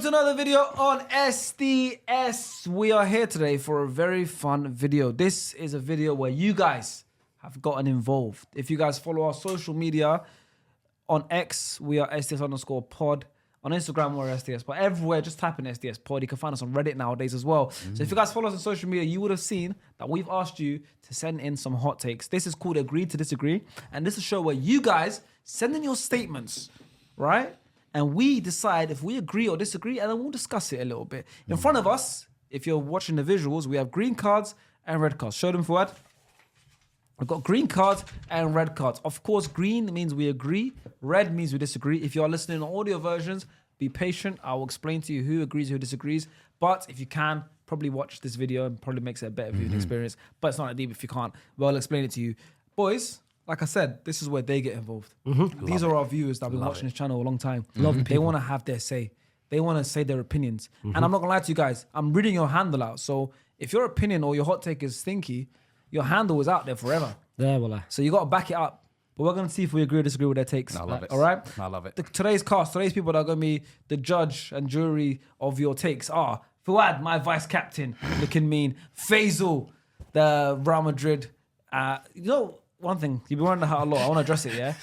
to another video on SDS. We are here today for a very fun video. This is a video where you guys have gotten involved. If you guys follow our social media, on X, we are SDS_pod. On Instagram, we're SDS. But everywhere, just type in SDS pod. You can find us on Reddit nowadays as well. So if you guys follow us on social media, you would have seen that we've asked you to send in some hot takes. This is called Agree to Disagree. And this is a show where you guys send in your statements, right? And we decide if we agree or disagree, and then we'll discuss it a little bit. In front of us, if you're watching the visuals, we have green cards and red cards. Show them forward. We've got green cards and red cards. Of course, green means we agree. Red means we disagree. If you are listening on audio versions, be patient. I will explain to you who agrees, who disagrees. But if you can, probably watch this video and probably makes it a better viewing experience. But it's not that deep if you can't. Well, I'll explain it to you. Boys, like I said, this is where they get involved. These are our viewers that have been watching this channel a long time. They want to have their say. They want to say their opinions. And I'm not going to lie to you guys. I'm reading your handle out. So if your opinion or your hot take is stinky, your handle is out there forever. Yeah, well, so you got to back it up. But we're going to see if we agree or disagree with their takes. I love it. All right? I love it. Today's people that are going to be the judge and jury of your takes are Fuad, my vice captain, looking mean. Faisal, the Real Madrid. You know, one thing, you've been wearing the hat a lot. I want to address it, yeah?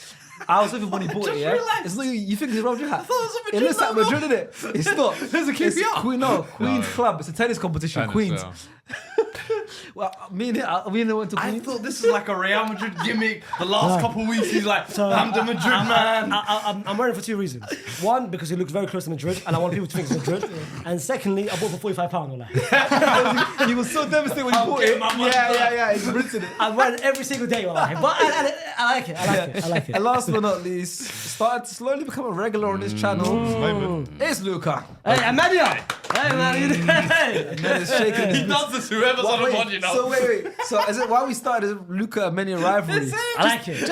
I was with him when he bought it, yeah? relax. It's not you think it's a Real Madrid hat? I thought it was a Madrid It looks like logo. Madrid, innit? It's not. There's a QPR. Queen's Club. It's a tennis competition, Queens. Well, me and him went to I Queens. thought this is like a Real Madrid gimmick. The last couple of weeks, he's like, I'm the Madrid man. I'm wearing it for two reasons. One, because it looks very close to Madrid, and I want people to think it's Madrid. And secondly, I bought it for £45. He was so devastated when he bought it. Yeah. He's rinsing it. I'm wearing it every single day, wallahi. But I like it. I like it. And last but not least, started to slowly become a regular on this channel. It's Luca. Hey, Amadia! Hey, man. Hey. And then it's shaking his He does this, whoever's on the pod, you know. So wait. So is it why we started as Luca and Many rivalry? I like it.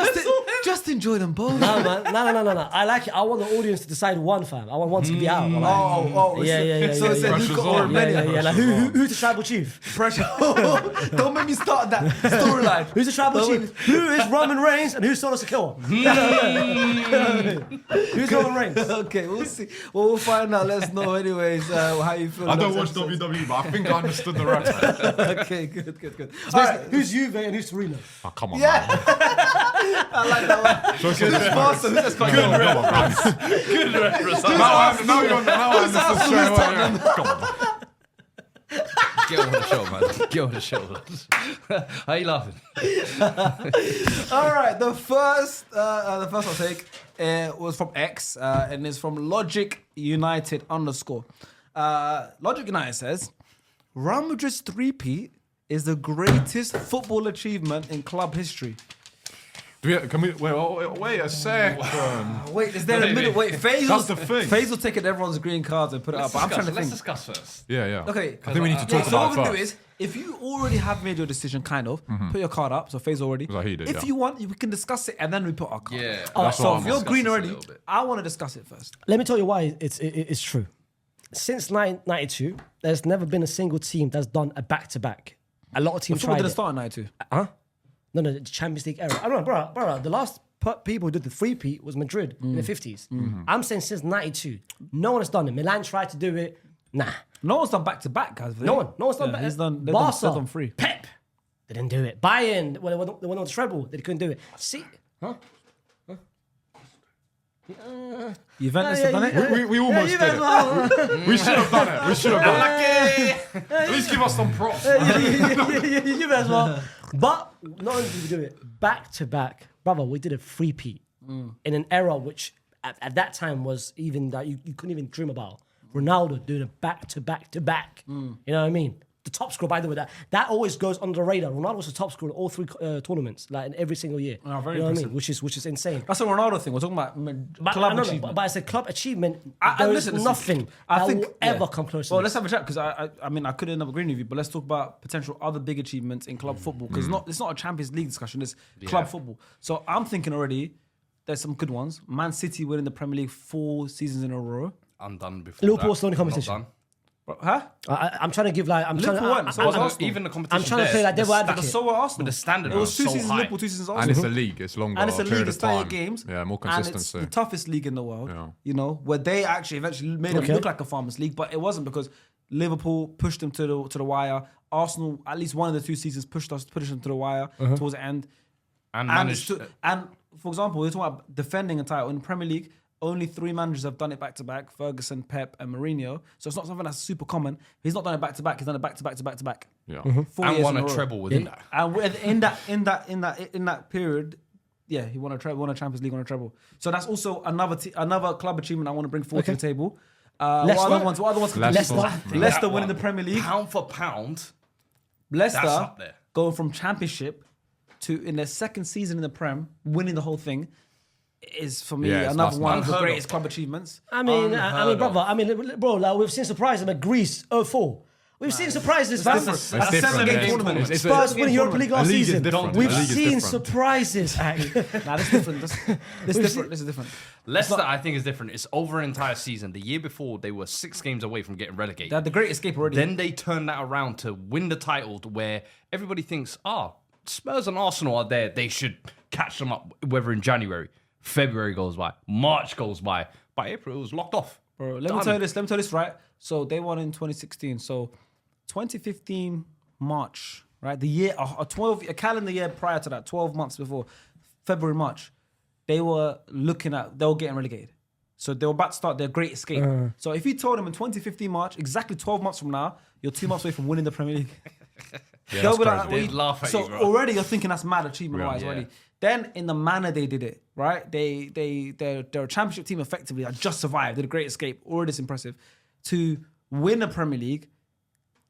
Just enjoy them both. No, man. No. I like it. I want the audience to decide one, fam. I want one to be out. Yeah. So it's yeah. Luca or Many. Yeah. Like, who's the tribal chief? Pressure. Don't make me start that storyline. Who's the tribal chief? Who is Roman Reigns and who's Solo Sikoa? Who's Roman Reigns? Okay, we'll see. Well, we'll find out. Let's know anyways how you feel. I don't watch WWE, but I think I understood the reference. Okay, good. All right, who's Juve and who's Torino? Oh, come on, Yeah. man. I like that one. Who's Faster, who's Good reference. Good reference. Now I understood straight away. Come on. Get on the show, man. Get on the show. How you laughing? All right, the first I'll take was from X, and it's from Logic United _. Logic United says, Real Madrid's three-peat is the greatest football achievement in club history. Can we wait a second? Wait, is there a middle? Wait, That's the thing. Faisal taking everyone's green cards and put it up. But I'm trying to Let's think. discuss first. Yeah. Okay. I think we need to talk So what about we're it gonna do first. is, if you already have made your decision, kind of, put your card up. So Faisal already. Like he did, If yeah. you want, we can discuss it and then we put our card. Yeah. Up. That's what I'm So if you're green discussing already, a little bit. I want to discuss it first. Let me tell you why it's true. Since 1992, there's never been a single team that's done a back-to-back. A lot of teams Football tried didn't it. start in 92. Huh? No, the Champions League era. I don't know, bro. The last people who did the three-peat was Madrid in the 50s. I'm saying since 92, no one has done it. Milan tried to do it. Nah. No one's done back to back, guys. No one's done Yeah, back. he's done- they've Barca, done three. Pep, they didn't do it. Bayern, when they went on the treble, they couldn't do it. See, huh? Juventus have done it. We almost did it. We should have done it. We should have done it. At least give us some props. You as well. But not only did we do it back to back, brother, we did a three-peat in an era which at that time was even that you couldn't even dream about. Ronaldo doing a back to back to back. You know what I mean? The top scorer, by the way, that always goes under the radar. Ronaldo was the top scorer in all three tournaments, like in every single year. Oh, very you know what I impressive. mean? Which is insane. That's a Ronaldo thing. We're talking about club achievement. But as a club achievement, I there is listen, nothing I that think will ever come close to Well, this. let's have a chat because I mean I could end up agreeing with you, but let's talk about potential other big achievements in club football because it's not a Champions League discussion. It's club football. So I'm thinking already there's some good ones. Man City winning the Premier League 4 seasons in a row. I'm done before Liverpool's that. the only I'm not competition. done. Huh? I'm trying to give like Liverpool won, so was Arsenal. Even the competition. I'm trying to play like devil advocate. So were Arsenal. But the standard It was was 2 so seasons high. Liverpool, 2 seasons Arsenal. And it's a league. It's longer. And it's a league. period It's of 38 time. games. Yeah, more And it's consistency. the toughest league in the world. Yeah. You know, where they actually eventually made it look like a farmers league, but it wasn't because Liverpool pushed them to the wire. Arsenal, at least one of the 2 seasons, pushed them to the wire towards the end. And managed. And for example, we're talking about defending a title in the Premier League. Only 3 managers have done it back to back: Ferguson, Pep, and Mourinho. So it's not something that's super common. He's not done it back to back. He's done it back to back to back to back. Yeah. 4 And years won in a row. treble within that. And in that period, yeah, he won a Champions League, won a treble. So that's also another club achievement I want to bring forward to the table. What other ones? Leicester winning the Premier League. Pound for pound, Leicester that's up there. going from Championship to in their second season in the Prem, winning the whole thing, is for me Yeah, another that's one of the unheard greatest of. club achievements. I mean, bro, like we've seen surprises at Greece 04. We've seen surprises, fam. That's It's a different. 7-game It's- tournament. it's- Spurs winning Europa League last A league is season. different. We've A league is seen different. surprises. Nah, this is different. This is different. Leicester, I think, is different. It's over an entire season. The year before, they were 6 games away from getting relegated. They had the great escape already. Then they turned that around to win the title, where everybody thinks, Spurs and Arsenal are there. They should catch them up, whether in January. February goes by. March goes by. By April, it was locked off. Bro, let me tell you this, right? So they won in 2016. So 2015 March, right? The year, a calendar year prior to that, 12 months before, February, March, they were getting relegated. So they were about to start their great escape. So if you told them in 2015 March, exactly 12 months from now, you're 2 months away from winning the Premier League. Yeah, They'll that's be like, crazy. They'd laugh at so you, bro. already you're thinking that's mad achievement-wise Yeah. already. Then in the manner they did it, right? They're a championship team effectively that just survived, did a great escape. Already it's impressive. To win a Premier League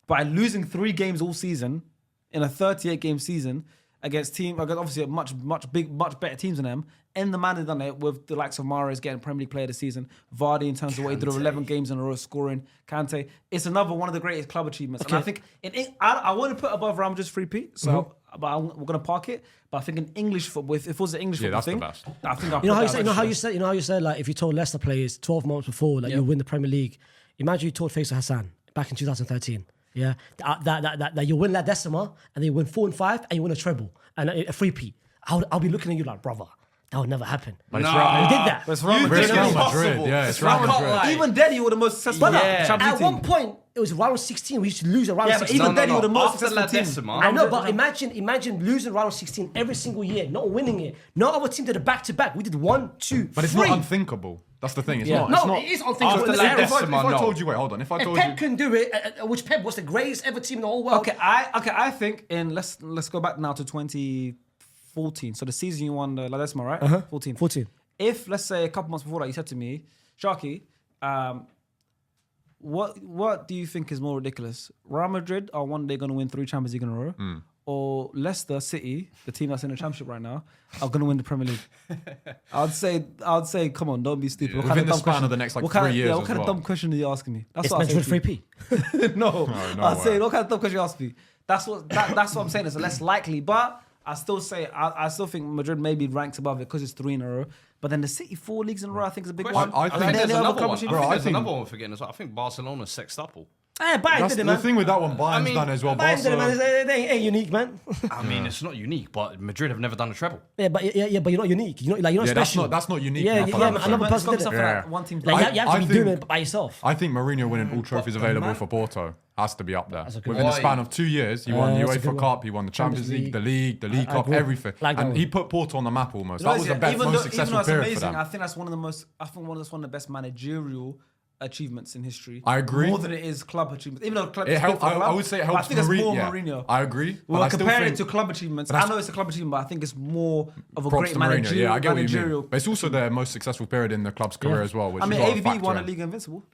by losing 3 games all season in a 38-game season against obviously much better teams than them. In the manner done it with the likes of Suarez getting Premier League Player of the Season, Vardy in terms of what he did with 11 games in a row scoring, Kante. It's another one of the greatest club achievements. And I think I want to put above Ramja's free Peat, so but we're gonna park it. But I think in English football, if it was the English football that's the thing, best. I think I'll You know put how you that said, you know how you said, like if you told Leicester players 12 months before that you win the Premier League, imagine you told Faisal Hassan back in 2013, yeah, that you win La Decima and then you win 4 and 5 and you win a treble and a free Peat. I'll be looking at you like, brother, that would never happen. No, We did that. It's Real It's Madrid. Real Impossible. Madrid. Yeah, it's It's Real Real Madrid. Madrid. Even then, you were the most successful But Champions at team. one point, it was round 16. We used to lose at round Yeah, but 16. even then, you were the most After successful La team. Decima, I know, but imagine losing round 16 every single year, not winning it. No other team did a back-to-back. We did 1, 2, But it's 3. not unthinkable. That's the thing. It's Yeah. not. No, it's not, it is unthinkable. After In La this era. If I Decima, told you, wait, hold on. If I If told Pep you, couldn't do it, which Pep was the greatest ever team in the whole world. Okay, I think let's go back now to 2014. So the season you won the La Decima, right? 14. 14. If let's say a couple months before that, you said to me, Sharky, what do you think is more ridiculous? Real Madrid are one day going to win 3 Champions League in a row, or Leicester City, the team that's in the Championship right now, are going to win the Premier League? I'd say, come on, don't be stupid. What Within the dumb span question- of the next, like, what kind 3 years what as kind of well. dumb question are you asking me? That's It's what I'd say Madrid to you. free P. No, no I'd say way. what kind of dumb question you ask me. That's what I'm saying. It's less likely, but I still say I still think Madrid maybe ranks above it because it's 3 in a row. But then the City 4 leagues in a row, I think is a big one. I I think think there's the other another club one. I achievement- think Bro, I there's think- another one we're forgetting as well. I think Barcelona's sextuple. Bayern That's did it, the man. thing with that one. Bayern's mean, done it as well. Bayern did it, man. Barca- They ain't unique, man. I mean, it's not unique, but Madrid have never done a treble. But you're not unique. You're not Yeah, special. that's not unique. Yeah, enough yeah, for yeah, them. man, another person did it. Yeah. One team. Like, you have to I be doing think- it by yourself. I think Mourinho winning all trophies available for Porto has to be up there. a good Within one. the span of 2 years, he won the that's a UEFA good Cup, one. he won the Champions League, the League I Cup, agree. everything. Like that And one. he put Porto on the map almost. That was the Yeah, best, most even successful though it's period amazing, for them. I think that's one of the best managerial achievements in history. I agree. More than it is club achievements. Even though club It is helped, good for I club, would say it but helps I think it's more yeah. Mourinho. I agree. but We're I still comparing it think to club achievements. But I that's- know it's a club achievement, but I think it's more of a props great to Mourinho. managerial. Yeah, I get what you managerial. mean. But it's also their most successful period in the club's career as well. Which I mean, you've got to AVB factor won a in. Liga Invincible.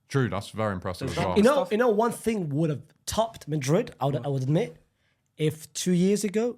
True, that's very impressive as well. You know, one thing would have topped Madrid, I would admit, if 2 years ago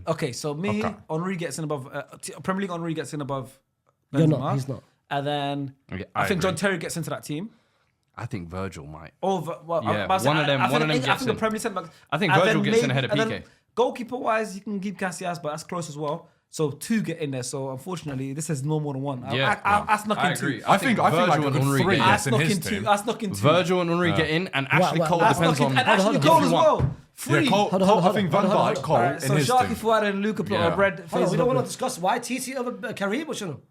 Okay, so me, Okay. Henri gets in above Premier League. Henri gets in above. You're not. Benzema. He's not. And then Okay, I think agree. John Terry gets into that team. I think Virgil might. Over, well, Yeah, but one of them- I think one of them I gets think the in. Premier League centre backs. I think and Virgil then gets in ahead of and then PK. Goalkeeper wise, you can keep Casillas, but that's close as well. So 2 get in there. So unfortunately, this is no more than 1. Yeah, I snuck I in 2. agree. I think like Virgil a and good Henry 3 get in. I gets in snuck his in 2. team. I snuck in 2. Virgil and Henry get in, and Ashley Right, Cole right. depends on. And actually Hold Cole on, as hold on. well. Free. Yeah, Cole, Hold on, Cole, I hold think on, Van hold on, Dijk, Cole Alright, in so his Sharky team. Fuad and Luca put Yeah. bread. Hold on, we don't want to discuss why TT over Kareem or something.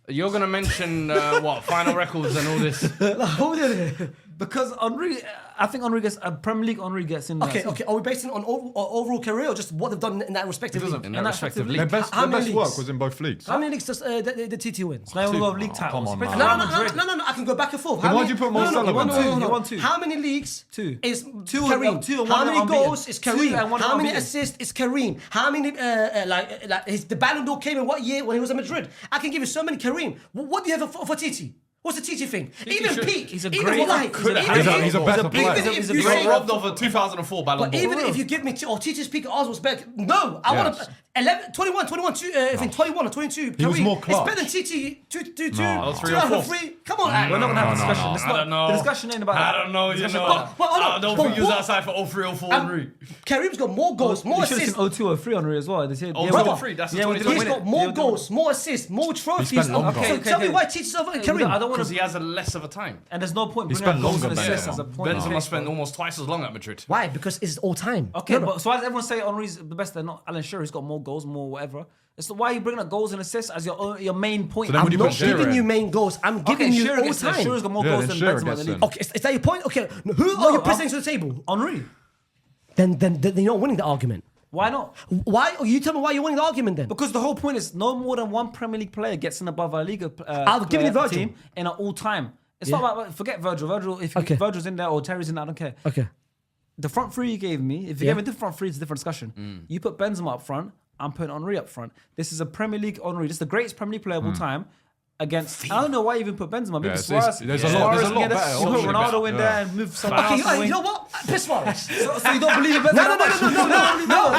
You're gonna mention what final records and all this. Who did it? Because Henry, I think Henry gets a Premier League. Henry gets in. Okay. Are we basing it on overall career or just what they've done in that respective league? In that respective Their league. Their best, How their many best leagues? work was in both leagues. How many leagues does the TT wins? Now we got league Oh, titles. come on, Especially man. Real Madrid. No. I can go back and forth. Then why'd you put Marcelo in there? You won 2. How many leagues 2. is 2 Kareem? 2 and How 1 many unbeaten. goals is 2 Kareem? and 1 How many unbeaten. assists is Kareem? How many the Ballon d'Or came in what year when he was at Madrid? I can give you so many Kareem. What do you have for TT? What's the TT thing? Even should- Peak. he's a even great- Wallahi, he's a even great- if- he's a better player. even if He's a you You great- say- got robbed of a 2004 Ballon But d'Or. even if you give me or TT's Peak Ours was better. No, I want Yes. to 21, I think 21 or 22. He was Kareem, more It's clutch. better than TT 2 No. 3 or 4. 3. Come on, We're not gonna have a No, discussion. no, It's I not- don't know. The discussion ain't about I that. don't know, you Discussion know. about that. Well, hold on. I don't But think he was what- outside for 03 or 4 Henry. Kareem's got more goals, more You should have assists. seen 0-2 or 3 Henry as well. They said, Oh, yeah, brother. well, 3, that's the yeah, we 2020 didn't He's win got it. more Yeah, goals, more assists, more trophies. spent longer. So Okay, tell me okay. why TT's over I Kareem. don't want Because to. he has a less of a time. And there's no point He bringing spent up goals and longer than assists him. as a point. Benzema spent almost twice as long at Madrid. Why? Because it's all time. Okay, No, no. but so why does everyone say Henry's the best? They're not. Alan Shearer's got more goals, more whatever. It's why are you bringing up goals and assists as your main point? So then would I'm you not put Shearer giving in? you main goals. I'm giving you all time. Shearer's got more Yeah, goals then than Shearer Benzema in gets the in. league. Okay, is that your point? Okay, who No, are you I'm- presenting to the table? Henry. Then you're not winning the argument. Why not? Why? You tell me why you're winning the argument then. Because the whole point is no more than one Premier League player gets in above a Liga I'll give you Virgil. team in an all-time. It's Yeah. not about forget Virgil. Virgil, if Okay. Virgil's in there or Terry's in there, I don't care. Okay. The front three you gave me, if you Yeah. gave me the front three, it's a different discussion. You put Benzema up front, I'm putting Henry up front. This is a Premier League Henry. This is the greatest Premier League player of all time. Against, I don't know why you even put Benzema. Maybe Yeah, Suarez. there's a lot Suarez better you put options. Ronaldo in Yeah. there and move someone Okay, else. away. you know what? Piss Suarez. So you don't believe in Benzema? No.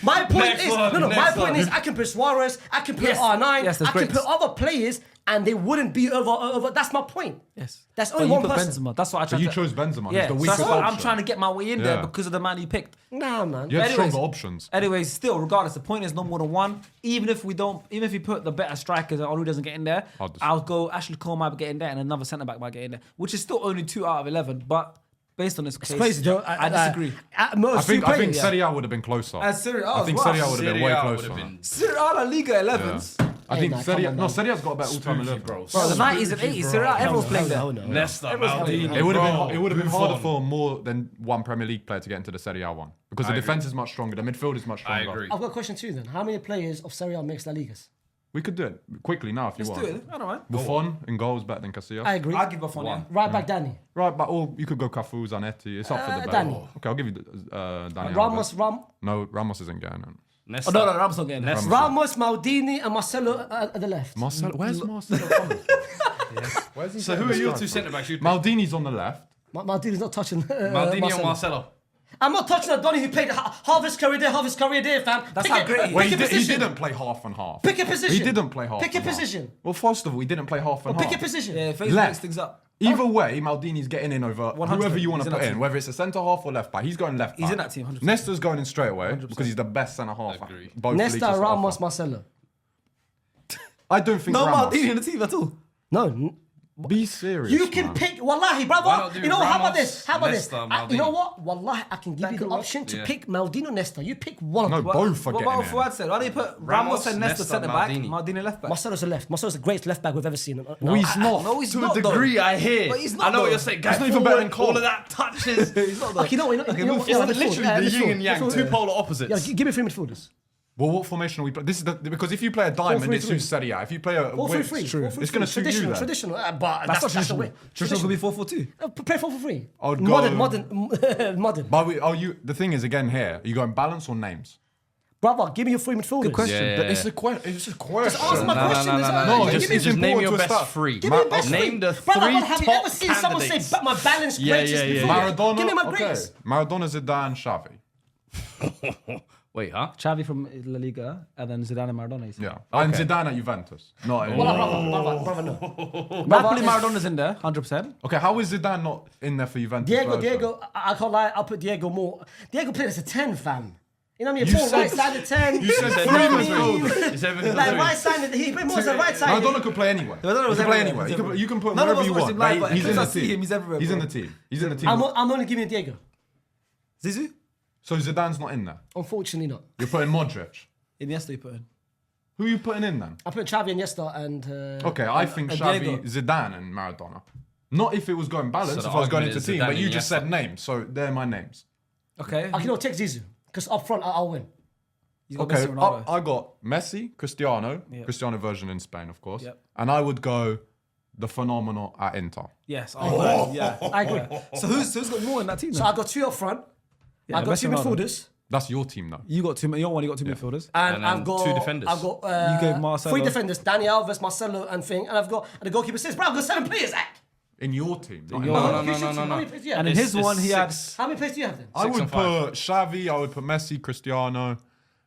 My point is, Next one. I can put Suarez, I can put Yes. R9, Yes, that's I can great. put other players, and they wouldn't be over. That's my point. Yes. That's But only you one put person. Benzema. That's what I So tried you to... chose Benzema. Yeah, He's the so weaker that's why I'm option. trying to get my way in there Yeah. because of the man he picked. Nah, man. You had Anyways. stronger options. Anyways, still, regardless, the point is no more than one. Even if we put the better strikers and Henry doesn't get in there, I'll go Ashley Cole might get in there and another centre back might get in there, which is still only 2 out of 11. But based on this case, It's crazy, Joe. I disagree. I think Serie A would have been closer. Serie A I as think well. Serie A would have been way closer. Serie A La Liga 11s. I think nah, Serie A, come on, no, man. Serie A's got a better all-time 11. bro. Bro, the 90s and 80s, Serie A, everyone's playing there. Nesta, Maldini. It would have been move harder on. for more than one Premier League player to get into the Serie A one because the defense is much stronger, the midfield is much I stronger. agree. I've got a question too then. How many players of Serie A makes La Ligas? We could do it quickly now if you Let's want. do it. I don't mind. Buffon in goals better than Casillas. I agree. I'll give Buffon one. Right back, Danny. Right, but or you could go Cafu, Zanetti. It's up for debate. Danny. Okay, I'll give you Danny. Ramos, Alves. No, Ramos isn't getting it. Nesta. Oh, no, Ramos not getting there. Nesta. Ramos, Maldini, and Marcelo at the left. Marcelo, where's Marcelo coming from? Where's he So getting who are this your guy 2 from? centre backs? Maldini's on the left. Maldini's not touching Maldini or Marcelo? I'm not touching Donny who played half his career there, fam. That's Pick how a- great he Well, pick a he position. didn't play half and half. Pick a position. He didn't play half. Pick a and half. position. Well, first of all, he didn't play half and half. Pick a position. Yeah, Facebook Left. makes things up. Either way, Maldini's getting in over 100%. whoever you want He's to in put that in, team. whether it's a centre half or left back. He's going left back. He's in that team, 100%. Nesta's going in straight away because he's the best centre half. Agree. Both leagues Nesta, has to Ramos, offer. Marcelo. I don't think No Ramos. Maldini in the team at all. No. Be serious. You can man. pick, wallahi, Why brother. not do You know what? How about Ramos, this? How about this? Nesta, You know Maldini? what? Wallahi, I can give you the option to Yeah. pick Maldini or Nesta. You pick one No, of them. both are What getting about in. Fuad said? Why don't you put Ramos Ramos, and Nesta Nesta, centre back, Maldini. Maldini left back? Marcelo's a left. Marcelo's the greatest left back we've ever seen. No, he's not. No, he's To not a though. degree, I hear. But he's not I know though. what you're saying. Guys, not even better than all Cole. of that touches. He's not though. Okay, you know Okay, what? move Yeah, It's midfield, literally the midfield, yin and yang, midfield. 2 polar Yeah, opposites. give me 3 midfielders. Well, what formation are we playing? This is because if you play a diamond, it 4-3-3. suits Serie A. If you play a 4-3-3. width, it's going to suit you then. Traditional. But That's not the traditional. way. Traditional could be 4-4-2. Play 4-3. I would go- Modern. But the thing is, again, here, are you going balance or names? Brother, give me your 3 midfielders. Good question. Yeah. But it's a question. Just answer my No, question. no, no, It's no, like- no. No, give it's me- just Just name your important to best start. 3. Give me your best Name three. the 3 Brother, have you ever top seen someone say candidates. my balanced Yeah, greatest yeah, yeah. midfielder? Maradona. Give me my okay. greatest. Maradona, Zidane, Xavi. Wait, huh? Xavi from La Liga, and then Zidane and Maradona. You said. Yeah. And Zidane at Juventus. Not in. Brother, no. Napoli, Maradona's in there, 100%. Okay, how is Zidane not in there for Juventus? Diego, I can't lie, I'll put Diego more. Diego played as a 10, fam. You know what I mean? You More said- right side of 10. You said know what I three mean? midfielders. You said midfielder Like three. right side, he played more as a right side. Maradona could play anywhere. Maradona He was could play everywhere. anywhere. You can put him None of wherever us you watched want. him live, but but he's in because the I see team. him, he's everywhere, He's in bro. the team. He's in the team. I'm only giving Diego. Zizou? So Zidane's not in there. Unfortunately not. You're putting Modric. Iniesta you put in. Who are you putting in then? I put Xavi and Iniesta and... Okay, I think and Xavi, Diego. Zidane, and Maradona. Not if it was going balanced, So the if I was going argument into is team, Zidane but you and just Iniesta. said names, so they're my names. Okay. I can all take Zizou. Because up front, I'll win. He's got Okay, Messi, Ronaldo. I got Messi, Cristiano, Yep. Cristiano version in Spain, of course, Yep. and I would go the phenomenal at Inter. Yes, I agree. Yeah. I agree. So who's got more in that team? So Then? I got 2 up front. Yeah, I got Messi 2 and Ronaldo. midfielders. That's your team, though. You got two. You got two midfielders. And And I've then got 2 defenders. I've got You gave Marcelo. 3 defenders: Dani Alves, Marcelo, and thing. And I've got the goalkeeper says, "Bro, I've got 7 players." In your team. Not in your- mine. No, Who's your team? no. How many players do you have? And in his one, he had. How many players do you have then? I 6 would and 5. put Xavi, I would put Messi, Cristiano,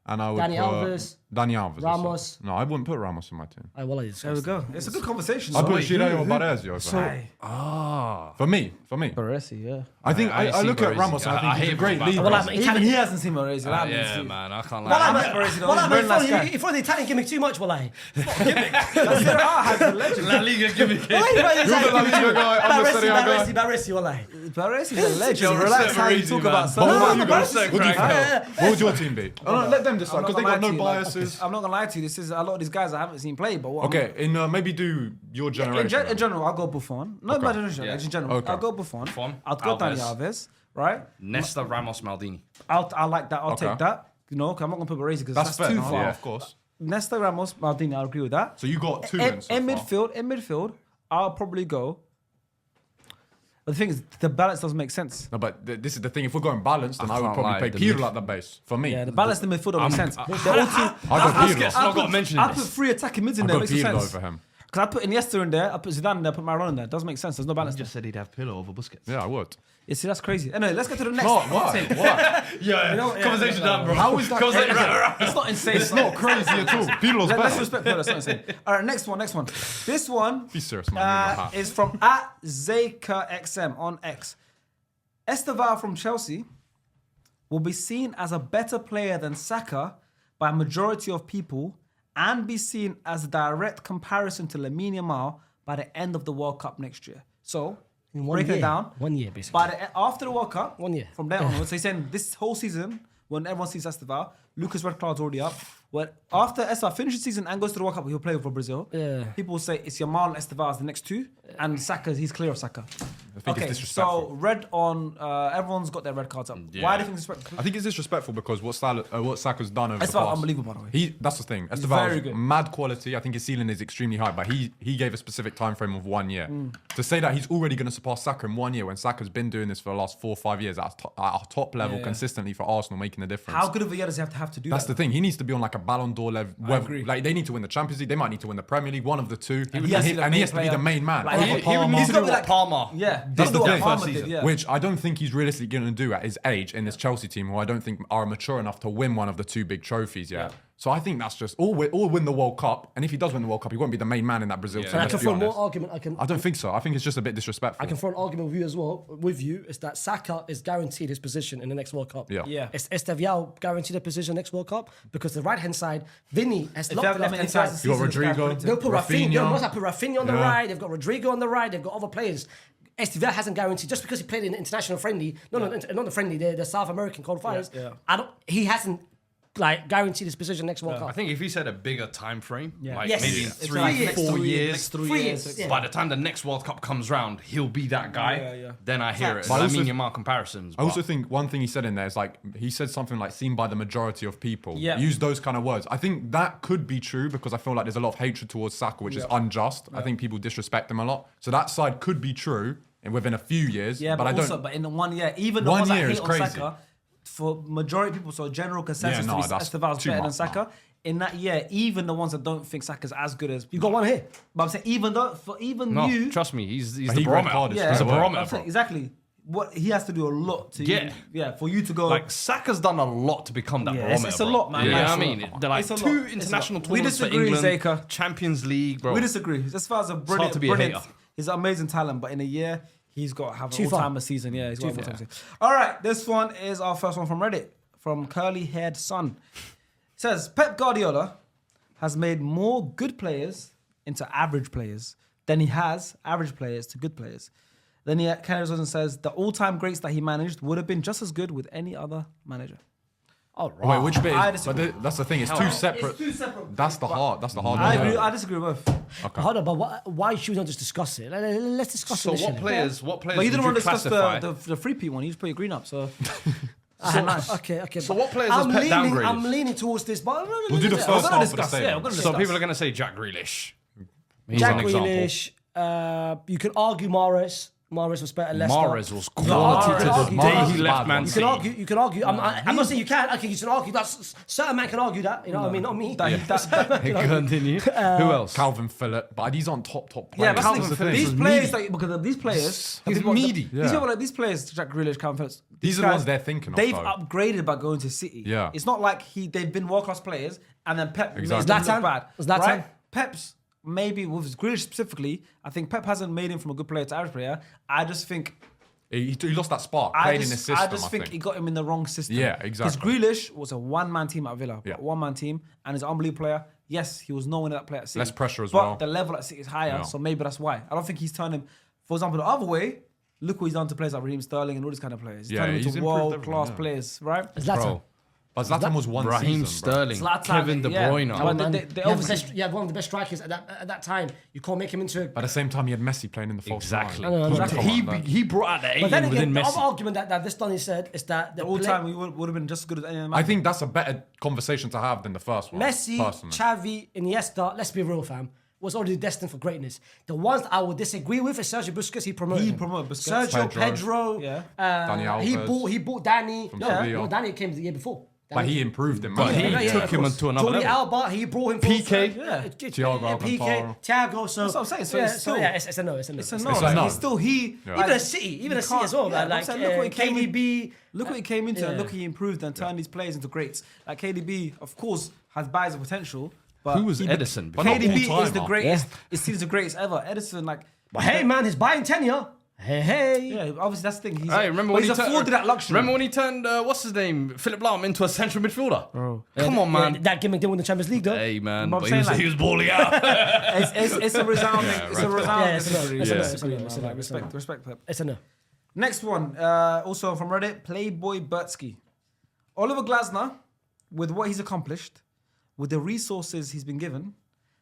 and I would Dani put... Alves, Dani Alves. Ramos. No, I wouldn't put Ramos in my team. Oh, well, There we go. It's a good conversation. I'd So put wait, Iraola who- Baresi over him. Hey. For me. Baresi, yeah. I think I I see look at Baresi. Ramos and I I think he's hate a great him, leader. Well, I'm Even Italian. he hasn't seen Baresi. That means Yeah, he- man, I can't Well, lie. I'm like Baresi, though. well, He's I'm a very nice guy. you throw the Italian gimmick too much, Wallahi. Serie A has the legend. La Liga gimmick. Why you writing You're the La Liga guy, I'm the Serie A guy. Baresi, Wallahi. Baresi's a legend. Joe Relax how you Baresi, talk man. about No, someone. no, Baresi. Baresi. What do you Crack think? What would your team be? Oh, no, let them decide because they got no biases. I'm not gonna lie to you. This is a lot of these guys I haven't seen play, but what Okay, in maybe do your In, generation. in general, I'll go Buffon. Not my generation. Yeah. In general, Okay. I'll go Buffon. Buffon, I'll go Dani Alves. Alves. Right? Nesta, Ramos, Maldini. I like that. I'll Okay. take that. You know, 'cause I'm not gonna put Baresi because That's that's, fair. too far. Yeah, of course. Nesta, Ramos, Maldini. I agree with that. So you got 2 In, wins so in far. midfield, I'll probably go. But the thing is, the balance doesn't make sense. No, but this is the thing. If we're going balanced, then I would can't probably lie, pay the Pirlo at the base. For me. Yeah, the balance in midfield don't make sense. I- They're all too. I got Pirlo. Busquets not got mentioned I in put this. 3 attacking mids in I there. got Makes no Pirlo sense. over him. Because I put Iniesta in there, I put Zidane in there, I put Maradona in there. It doesn't make sense. There's no balance. He just said he'd have Pillow over Busquets. Yeah, I would. You see, that's crazy. Anyway, let's get to the next. What? Why? Why? Yeah, conversation done, bro. How is that Conversation- crazy? It's not insane. It's not crazy at all. Pirlo's Let's better. respect that. That's not insane. All right, next one. This one Be serious, man. is from at ZakaXM on X. Estevao from Chelsea will be seen as a better player than Saka by a majority of people and be seen as a direct comparison to Lamine Yamal by the end of the World Cup next year. So, In 1 break year. it down. 1 year, basically. After the World Cup, 1 year. from there onwards, so he's saying this whole season, when everyone sees Estevao, Lucas Red Cloud's already up. When after Estevao finishes the season and goes to the World Cup, he'll play for Brazil. Yeah. People will say it's Yamal and Estevao as the next 2, and Saka, he's clear of Saka. I think it's disrespectful. so red on, everyone's got their red cards up. Yeah. Why do you think it's disrespectful? I think it's disrespectful because what Saka's done over the Estevao, past... unbelievable, by the way. That's the thing. very Estevao good. mad quality. I think his ceiling is extremely high, but he gave a specific time frame of 1 year. To say that he's already going to surpass Saka in 1 year when Saka's been doing this for the last 4 or 5 years at a top level Yeah. consistently for Arsenal, making a difference. How good of a year does he have to do That's that? the thing. He needs to be on like a Ballon d'Or level. agree. Like they need to win the Champions League. They might need to win the Premier League. One of the two. he has to be the And he main has to be the player. main man. Like, He would need He's to got do to be what like- Palmer. Yeah, That's do the what thing. Palmer First did, season. yeah. Which I don't think he's realistically going to do at his age in this Chelsea team, who I don't think are mature enough to win one of the 2 big trophies yet. Yeah. So I think that's just or win the World Cup. And if he does win the World Cup, he won't be the main man in that Brazil Yeah. team. And I let's can be throw more honest. argument. I don't think so. I think it's just a bit disrespectful. I can throw an argument with you as well. With you, is that Saka is guaranteed his position in the next World Cup. Yeah. Yeah. Is Estevao guaranteed a position next World Cup? Because the right hand side, Vinny has If locked you it have left them hand inside side. the You got season, this guy's Rodrigo. brilliant. They'll put Rafinha. Rafinha. They'll put Rafinha on the Yeah. right. They've got Rodrigo on the right. They've got other players. Estevao hasn't guaranteed just because he played in the international friendly. No, not the friendly. The South American qualifiers. Yeah. He hasn't like guaranteed his position next World I Cup. think if he said a bigger time frame, like Yes. maybe in It's 3, like 4 years, Next 3 3 years. years, yeah. by the time the next World Cup comes round, he'll be that guy. Yeah, yeah. Then I hear it. But I I also- mean, Yamal comparisons. I also but- think one thing he said in there is like he said something like seen by the majority of people. Yeah. Use those kind of words. I think that could be true because I feel like there's a lot of hatred towards Saka, which is unjust. I think people disrespect him a lot. So that side could be true and within a few years. Yeah, but I also, don't. but in the 1 year, even the 1 ones that year hate is on crazy. Saka, for majority of people, so general consensus Yeah, no, to be that's Estevao's too better than much, Saka. no. In that year, even the ones that don't think Saka's as good as You got one here. But I'm saying even though for even no, you, trust me, he's But the he red barometer. carded yeah, He's a straight away. barometer, I'm saying, bro. exactly. what he has to do a lot to Yeah. for you to go. Like Saka's done a lot to become that Yeah, barometer. it's a bro. lot, man. You know Yeah, what I it's a mean? lot. They're like It's a lot. two It's a international lot. We tournaments for disagree, England, Zaka. Champions League, bro. we disagree. As far as a brilliant, to be a brilliant, hater. he's an amazing talent, but in a year he's got to have an Too far. all-timer season. Yeah, he's got an Too all-timer season. All right, this one is our first one from Reddit from Curly-Haired Son. It says Pep Guardiola has made more good players into average players than he has average players to good players. Then he carries on and says the all-time greats that he managed would have been just as good with any other manager. Oh, Wait, right. which bit? I Is, disagree. that's the thing. It's two separate. It's two separate. That's the hard. That's the hard. I one. agree. I disagree with both. Okay. Hold on, but why should we not just discuss it? Let's discuss So it. what players? What players? But you would didn't want to discuss classify? the free P one. You just put your green up. So Okay. So but what players has Pep downgraded? I'm leaning towards this, but We'll do the we're first gonna half of the discuss. Yeah, we're statement. gonna So discuss. people are going to say Jack Grealish. He's Jack an example. Grealish. You can argue Mahrez. Mahrez was better at Leicester. Mahrez was You can quality argue- to the argue- day argue- he left Man You City. can argue. I'm not saying you can't. Okay, you can argue that certain man can argue that. You know what I mean? Not me. Continue. Who else? Calvin Phillip, but these aren't top Yeah, players. but Calvin that's the thing. Phillips These was players, meaty. like, because of these players, He's people- meaty. These Yeah. people, like these players, Jack Grealish, Calvin Phillips. These are the ones they're thinking of, They've though. upgraded by going to City. Yeah. It's not like they've been world class players and then Pep makes Exactly. them Zlatan? look bad. Zlatan? Right? Pep's maybe with Grealish specifically. I think Pep hasn't made him from a good player to average player. I just think. He lost that spark I playing in his just, system. I just think he got him in the wrong system. Yeah, exactly. Because Grealish was a one-man team at Villa. Yeah. One-man team. And he's an unbelievable player. Yes, he was nowhere near that player at City. Less pressure as but well. the level at City is higher, Yeah. so maybe that's why. I don't think he's turned him, for example, the other way, look what he's done to players like Raheem Sterling and all these kind of players. He's Yeah, turned them he's into improved world-class everything, yeah. players, right? Zlatan. Bro. But Zlatan was one Raheem season, bro. Sterling, Zlatan, Kevin De yeah. Bruyne. But Man, they you obviously- had one of the best strikers at that time. You can't make him into. But at the same time, he had Messi playing in the false Exactly. nine. know, exactly. He brought out the But then alien again, within the other Messi. argument that this Donny said is that the all play- time, we would have been just as good as any other man. I think that's a better conversation to have than the first one. Messi, personally. Xavi, Iniesta, let's be real, fam, was already destined for greatness. The ones that I would disagree with is Sergio Busquets. He promoted. He him. promoted Busquets. Sergio, Pedro. Pedro. Yeah. Dani He Alves. bought Danny. From No, Sevilla. no, Danny came the year before. But he improved him. But man. he took him onto another Jordi level. Alba, he brought him. PK. Thiago Alcantara. Thiago. So That's what I'm saying. So it's still- it's a no. It's a no. It's a no. It's like, a no. he's still he. Yeah. Even a City, even a City as well. Yeah, like I'm saying, look what he came in- KDB. Look what he came into and Yeah. look he improved and turned these players into greats. Like KDB, of course, has buys of potential. But Who was he- Edison? But not KDB is all-timer. the greatest. Is seen as the greatest ever. Edison, like, But hey, man, his buying tenure. Hey. yeah, obviously that's the thing. He's, Hey, remember but when he's he afforded that luxury. Remember when he turned what's his name, Philip Lahm, into a central midfielder? Come on, man. That gimmick didn't win the Champions League, though. Hey, man. But I'm But saying, like- he was balling out. It's a resounding. It's a resounding. Yeah, it's a no, disagree. it's a no, It's it's a no, a it's a no, it's a no. Respect Pep. It's a no. Next one, also from Reddit, Playboy Bertsky. Oliver Glasner, with what he's accomplished, with the resources he's been given,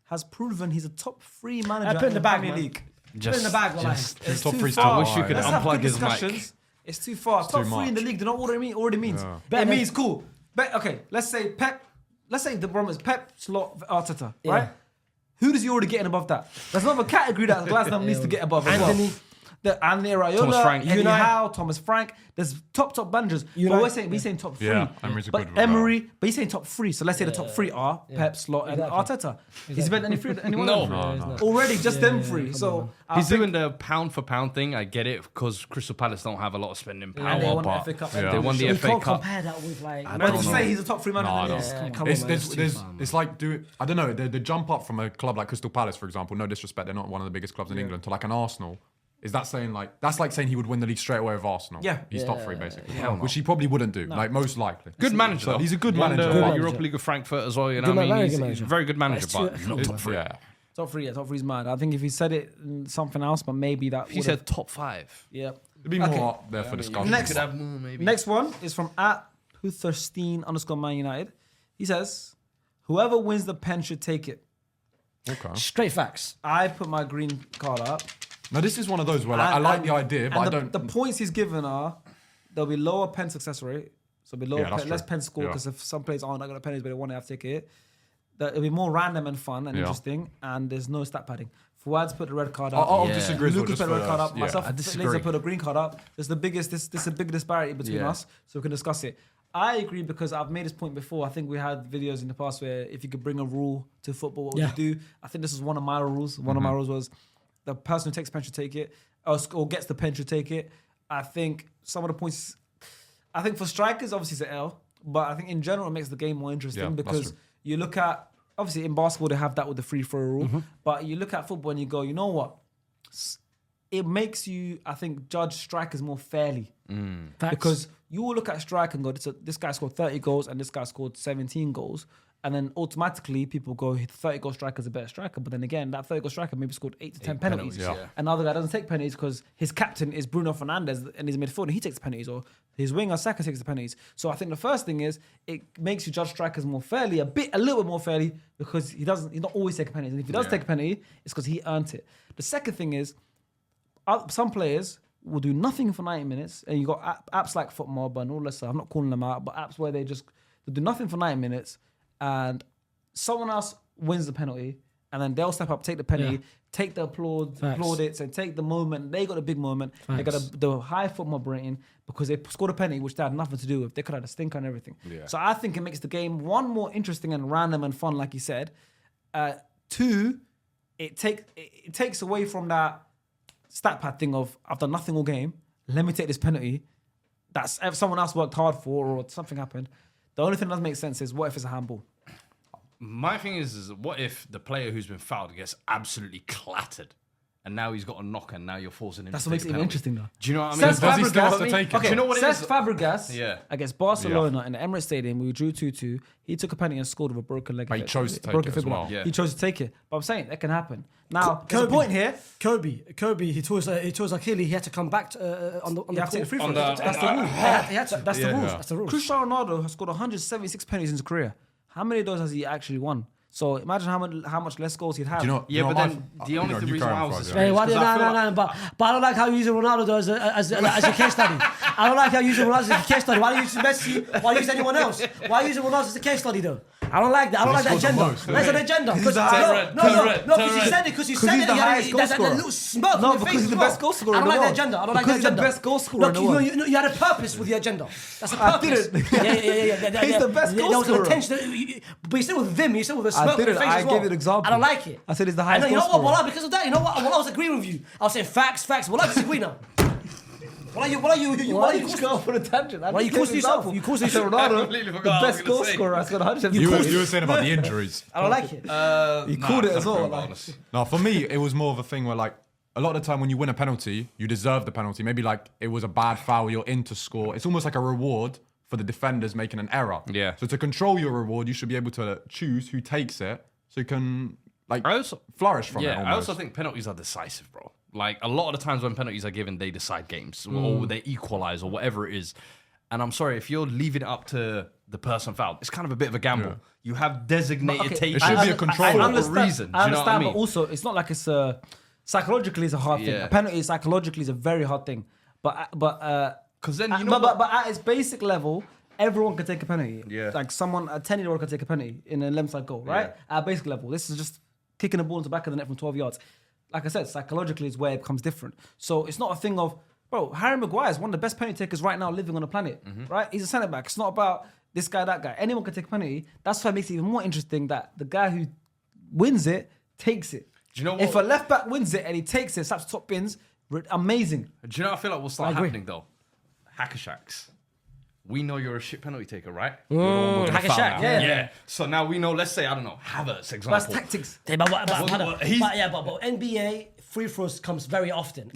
has proven he's a top 3 manager put it in in the the bag, Premier man. League. Put it in the bag, wallahi. It's Top too 3's far. I wish you could Let's have unplug good his mic. discussions. It's too far. Top 3 in the much. league. Do you know what already means? Yeah. It Better means cool. Okay, let's say Pep. Let's say the problem is Pep, Slot, Arteta, right? Who does he already get in above that? There's another category that Glasner needs to get above as Anthony. well. Anthony Iraola, Thomas Frank. Eddie United. Howe, Thomas Frank. There's top managers. But we're saying top 3. Yeah, Emery's a but good one, Emery, but he's saying top 3. So let's say the top 3 are Pep, Slot, and Arteta. He's spent anyone No. of them? No, Already, just them 3. So I He's think- doing the pound for pound thing. I get it because Crystal Palace don't have a lot of spending power, they won the but FA Cup. they won the You FA can't Cup. compare that with like. Man, don't just know. say he's a top 3 manager. No, in the no. league. Yeah, Come come on, on, man. man. It's like I don't know, the jump up from a club like Crystal Palace, for example, no disrespect, they're not one of the biggest clubs in England, to like an Arsenal. Is that saying that's like saying he would win the league straight away with Arsenal? Yeah. He's top 3 basically. Hell no. Which he probably wouldn't do, like most likely. Good manager. So though. he's a good Won manager. the but- Europa League of Frankfurt as well. You know Good what I man- mean? very good He's a manager. very good manager, But but it's not too- top 3. Yeah. Top 3, yeah, top 3 is mad. I think if he said it something else, but maybe that He would've- said top 5. It'd yeah. be more Okay. up there for discussion. Next- Could have more, maybe. Next one is from @Putherstein_Man United. He says, "Whoever wins the pen should take it." Okay. Straight facts. I put my green card up. Now this is one of those where like, I like the idea, but I don't. The points he's given are there'll be lower pen success rate, so there'll be Yeah, that's less true. pen score Yeah. because if some players aren't going to pennies but they want to have to take it, that it'll be more random and fun and Yeah. interesting, and there's no stat padding. Fuad's put the red card up. I'll Yeah. disagree as well. Lucas Just put a red card for, up. Myself, I disagree. Laser put a green card up. There's the biggest. This is a big disparity between Yeah. us, so we can discuss it. I agree because I've made this point before. I think we had videos in the past where if you could bring a rule to football, what would you do? I think this was one of my rules. One of my rules was the person who takes pen should take it, or gets the pen should take it. I think some of the points. I think for strikers, obviously it's an L, but I think in general it makes the game more interesting Yeah, that's because true. you look at obviously in basketball they have that with the free throw rule, but you look at football and you go, you know what? It makes you, I think, judge strikers more fairly. Facts. Because you will look at strike and go, this guy scored 30 goals and this guy scored 17 goals. And then automatically people go, 30-goal striker's a better striker. But then again, that 30-goal striker maybe scored 8 to 10 penalties. penalties, yeah. Another guy doesn't take penalties because his captain is Bruno Fernandes and he's a midfielder. He takes the penalties, or his winger Saka takes the penalties. So I think the first thing is it makes you judge strikers more fairly, a little bit more fairly, because he's not always taking penalties. And if he does take a penalty, it's because he earned it. The second thing is some players will do nothing for 90 minutes, and you got apps like FootMob and all that stuff. I'm not calling them out, but apps where they do nothing for 90 minutes, and someone else wins the penalty, and then they'll step up, take the penalty, take the plaudits, and take the moment. They got a big moment. They got the high FootMob rating because they scored a penalty, which they had nothing to do with. They could have a stinker and everything. Yeah. So I think it makes the game, one, more interesting and random and fun, like you said. Two, it takes away from that stat pad thing of I've done nothing all game. Let me take this penalty. That's if someone else worked hard for or something happened. The only thing that doesn't make sense is what if it's a handball? My thing is what if the player who's been fouled gets absolutely clattered, and now he's got a knock, and now you're forcing him. That's to what take makes it the even penalty. interesting, though. Do you know what I mean? Cesc Does he still have to Fabregas, take it? okay, Do you know what it Cesc is? Fabregas Yeah. against Barcelona in the Emirates Stadium, we drew 2-2. He took a penalty and scored with a broken leg. But he chose to take broken it as fibula. well. Yeah. He chose to take it. But I'm saying that can happen. Now, there's a Kobe. point here. Kobe, he told us clearly he had to come back on the You have to take court. the free On throw. the- That's the rule. That's the rules. That's the rules. Cristiano Ronaldo has scored 176 penalties in his career. How many of those has he actually won? So imagine how much less goals he'd have. Do you know? Yeah, you know but what then my- the only you reason carry why I on, was Fabio. disappointed Hey, why is 'cause I feel like- but I don't like how you're using Ronaldo though as a case study. I don't like how you're using Ronaldo as a case study. Why don't you use Messi? Why use anyone else? Why are you using Ronaldo as a case study though? I don't like that. I don't like that scored the agenda. most, That's an agenda. he's the No, highest- no, turn because red. you said it. Because you said he's it. the You had highest goal that scorer. little smirk No, on your because face he's the as well. best goal scorer I in don't the like that world. agenda. I don't like Because that he's the agenda. best goal scorer Look, in the world. you had a purpose with the agenda. That's a I purpose. didn't. Yeah. He's the best goal There was an scorer. attention. But you said with vim. You said with a I smirk on your didn't. face I as well. gave you an example. I don't like it. I said he's the I highest know, you goal know what? scorer. Wallah, because of that, you know what? I was agreeing with you. I was saying facts. Well, I disagree now. Why are you Why are you just going for the tangent? Why you causing yourself? You causing I said yourself. Ronaldo, completely the forgot what I was best gonna goal say. scorer. I said 100. You were saying about the injuries. I don't like it. You called it as well. Like, No, for me, it was more of a thing where, like, a lot of the time when you win a penalty, you deserve the penalty. Maybe, like, it was a bad foul, you're in to score. It's almost like a reward for the defenders making an error. Yeah. So to control your reward, you should be able to choose who takes it so you can, like, I also- flourish from it Yeah, almost. I also think penalties are decisive, bro. Like, a lot of the times when penalties are given, they decide games or they equalize or whatever it is. And I'm sorry, if you're leaving it up to the person fouled, it's kind of a bit of a gamble. Yeah. You have designated okay, takers It should be a control for for a a understand, reason. Do I you know what understand, I mean? but also it's not like it's psychologically it's a hard thing. Yeah. A penalty psychologically is a very hard thing. But 'Cause then you know but at its basic level, everyone can take a penalty. Yeah. Like a 10-year-old can take a penalty in a left-side goal, right? Yeah. At a basic level, this is just kicking the ball into the back of the net from 12 yards. Like I said, psychologically is where it becomes different. So it's not a thing of, bro, Harry Maguire is one of the best penalty takers right now living on the planet, right? He's a centre back. It's not about this guy, that guy. Anyone can take a penalty. That's why it makes it even more interesting that the guy who wins it takes it. Do you know If a what? left back wins it and he takes it, slaps top bins, amazing. Do you know what I feel like will start I agree. happening, though? Hacker Shacks. We know you're a shit penalty taker, right? Hacker Shack, yeah. Yeah. So now we know, let's say, I don't know, Havertz, example. That's tactics. Yeah, but NBA free throws comes very often,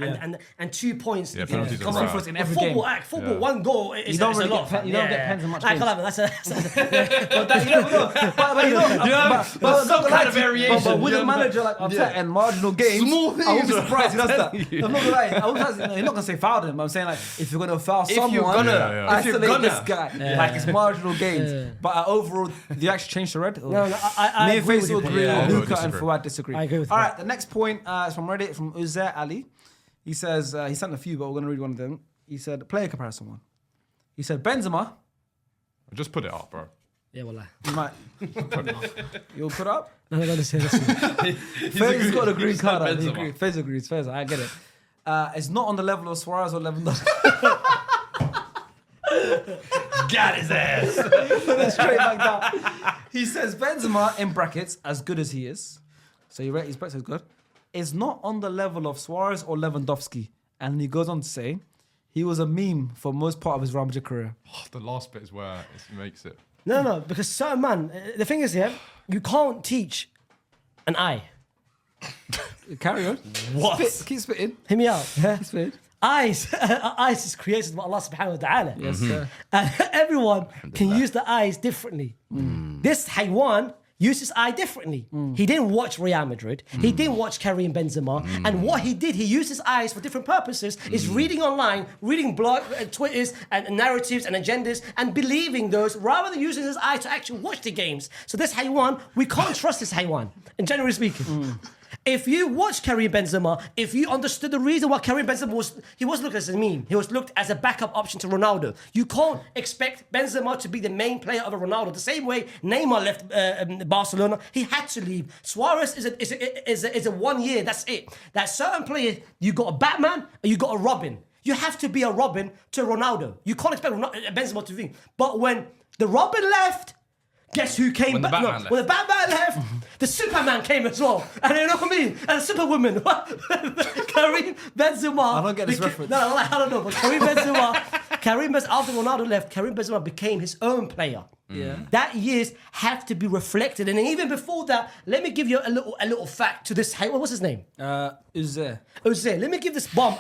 and 2 points. Yeah, penalties Comes are free rare. throws in But every football, game. football, one goal is You don't is really a lot. get pen- you don't get pens in much I can't games. have it. That's But you never know. But you know, but some kind of variation, But with you a know? manager like Arteta and marginal games, Small I won't be things, surprised he does that. I'm telling I'm not gonna lie. You're not gonna say foul him. I'm saying like if you're gonna foul you're someone, gonna- Yeah. if you're isolate gonna- this guy. Like it's marginal gains. But overall, do you actually change the red? No, I Me and agree with Faisal you. agree. Yeah, I'll go Luca and disagree. Fuad disagree. I agree with All you. right, the next point is from Reddit from Uzair Ali. He says he sent a few, but we're gonna read one of them. He said player comparison one. He said Benzema. Just put it up, bro. Yeah, well, You might. You'll put up. no, listen. Faisal's got a green He's card. not He Benzema. agrees. Faisal agrees. Faisal, I get it. It's not on the level of Suarez or Lewandowski. Got his ass. Put it straight back down. He says Benzema in brackets, as good as he is. So you rate his brackets as good. Is not on the level of Suarez or Lewandowski. And he goes on to say, he was a meme for most part of his Real Madrid career. The last bit is where it makes it. No, because certain man, the thing is, yeah, you can't teach an eye. Carry on. What? Keep spitting. Hear me out. Keep spitting. Eyes is created by Allah subhanahu wa ta'ala. Yes, sir. And everyone can use the eyes differently. This Haywan used his eye differently. He didn't watch Real Madrid. He didn't watch Karim Benzema. And what he did, he used his eyes for different purposes, is reading online, reading blog, Twitters and narratives and agendas and believing those rather than using his eye to actually watch the games. So this Haywan, we can't trust this Haywan, in generally speaking. If you watch Karim Benzema, if you understood the reason why Karim Benzema he wasn't looked as a meme. He was looked as a backup option to Ronaldo. You can't expect Benzema to be the main player of a Ronaldo. The same way Neymar left Barcelona, he had to leave. Suarez is a 1 year. That's it. That certain players, you got a Batman and you got a Robin. You have to be a Robin to Ronaldo. You can't expect Benzema to be. But when the Robin left, guess who came When the back? Batman left. When the Batman left, the Superman came as well. And you know what I mean? And Superwoman. Karim Benzema. I don't get this reference. No, I don't know. But Karim Benzema, after Ronaldo left, Karim Benzema became his own player. Yeah. That years have to be reflected. And even before that, let me give you a little fact to this. What was his name? Uze. Let me give this bomb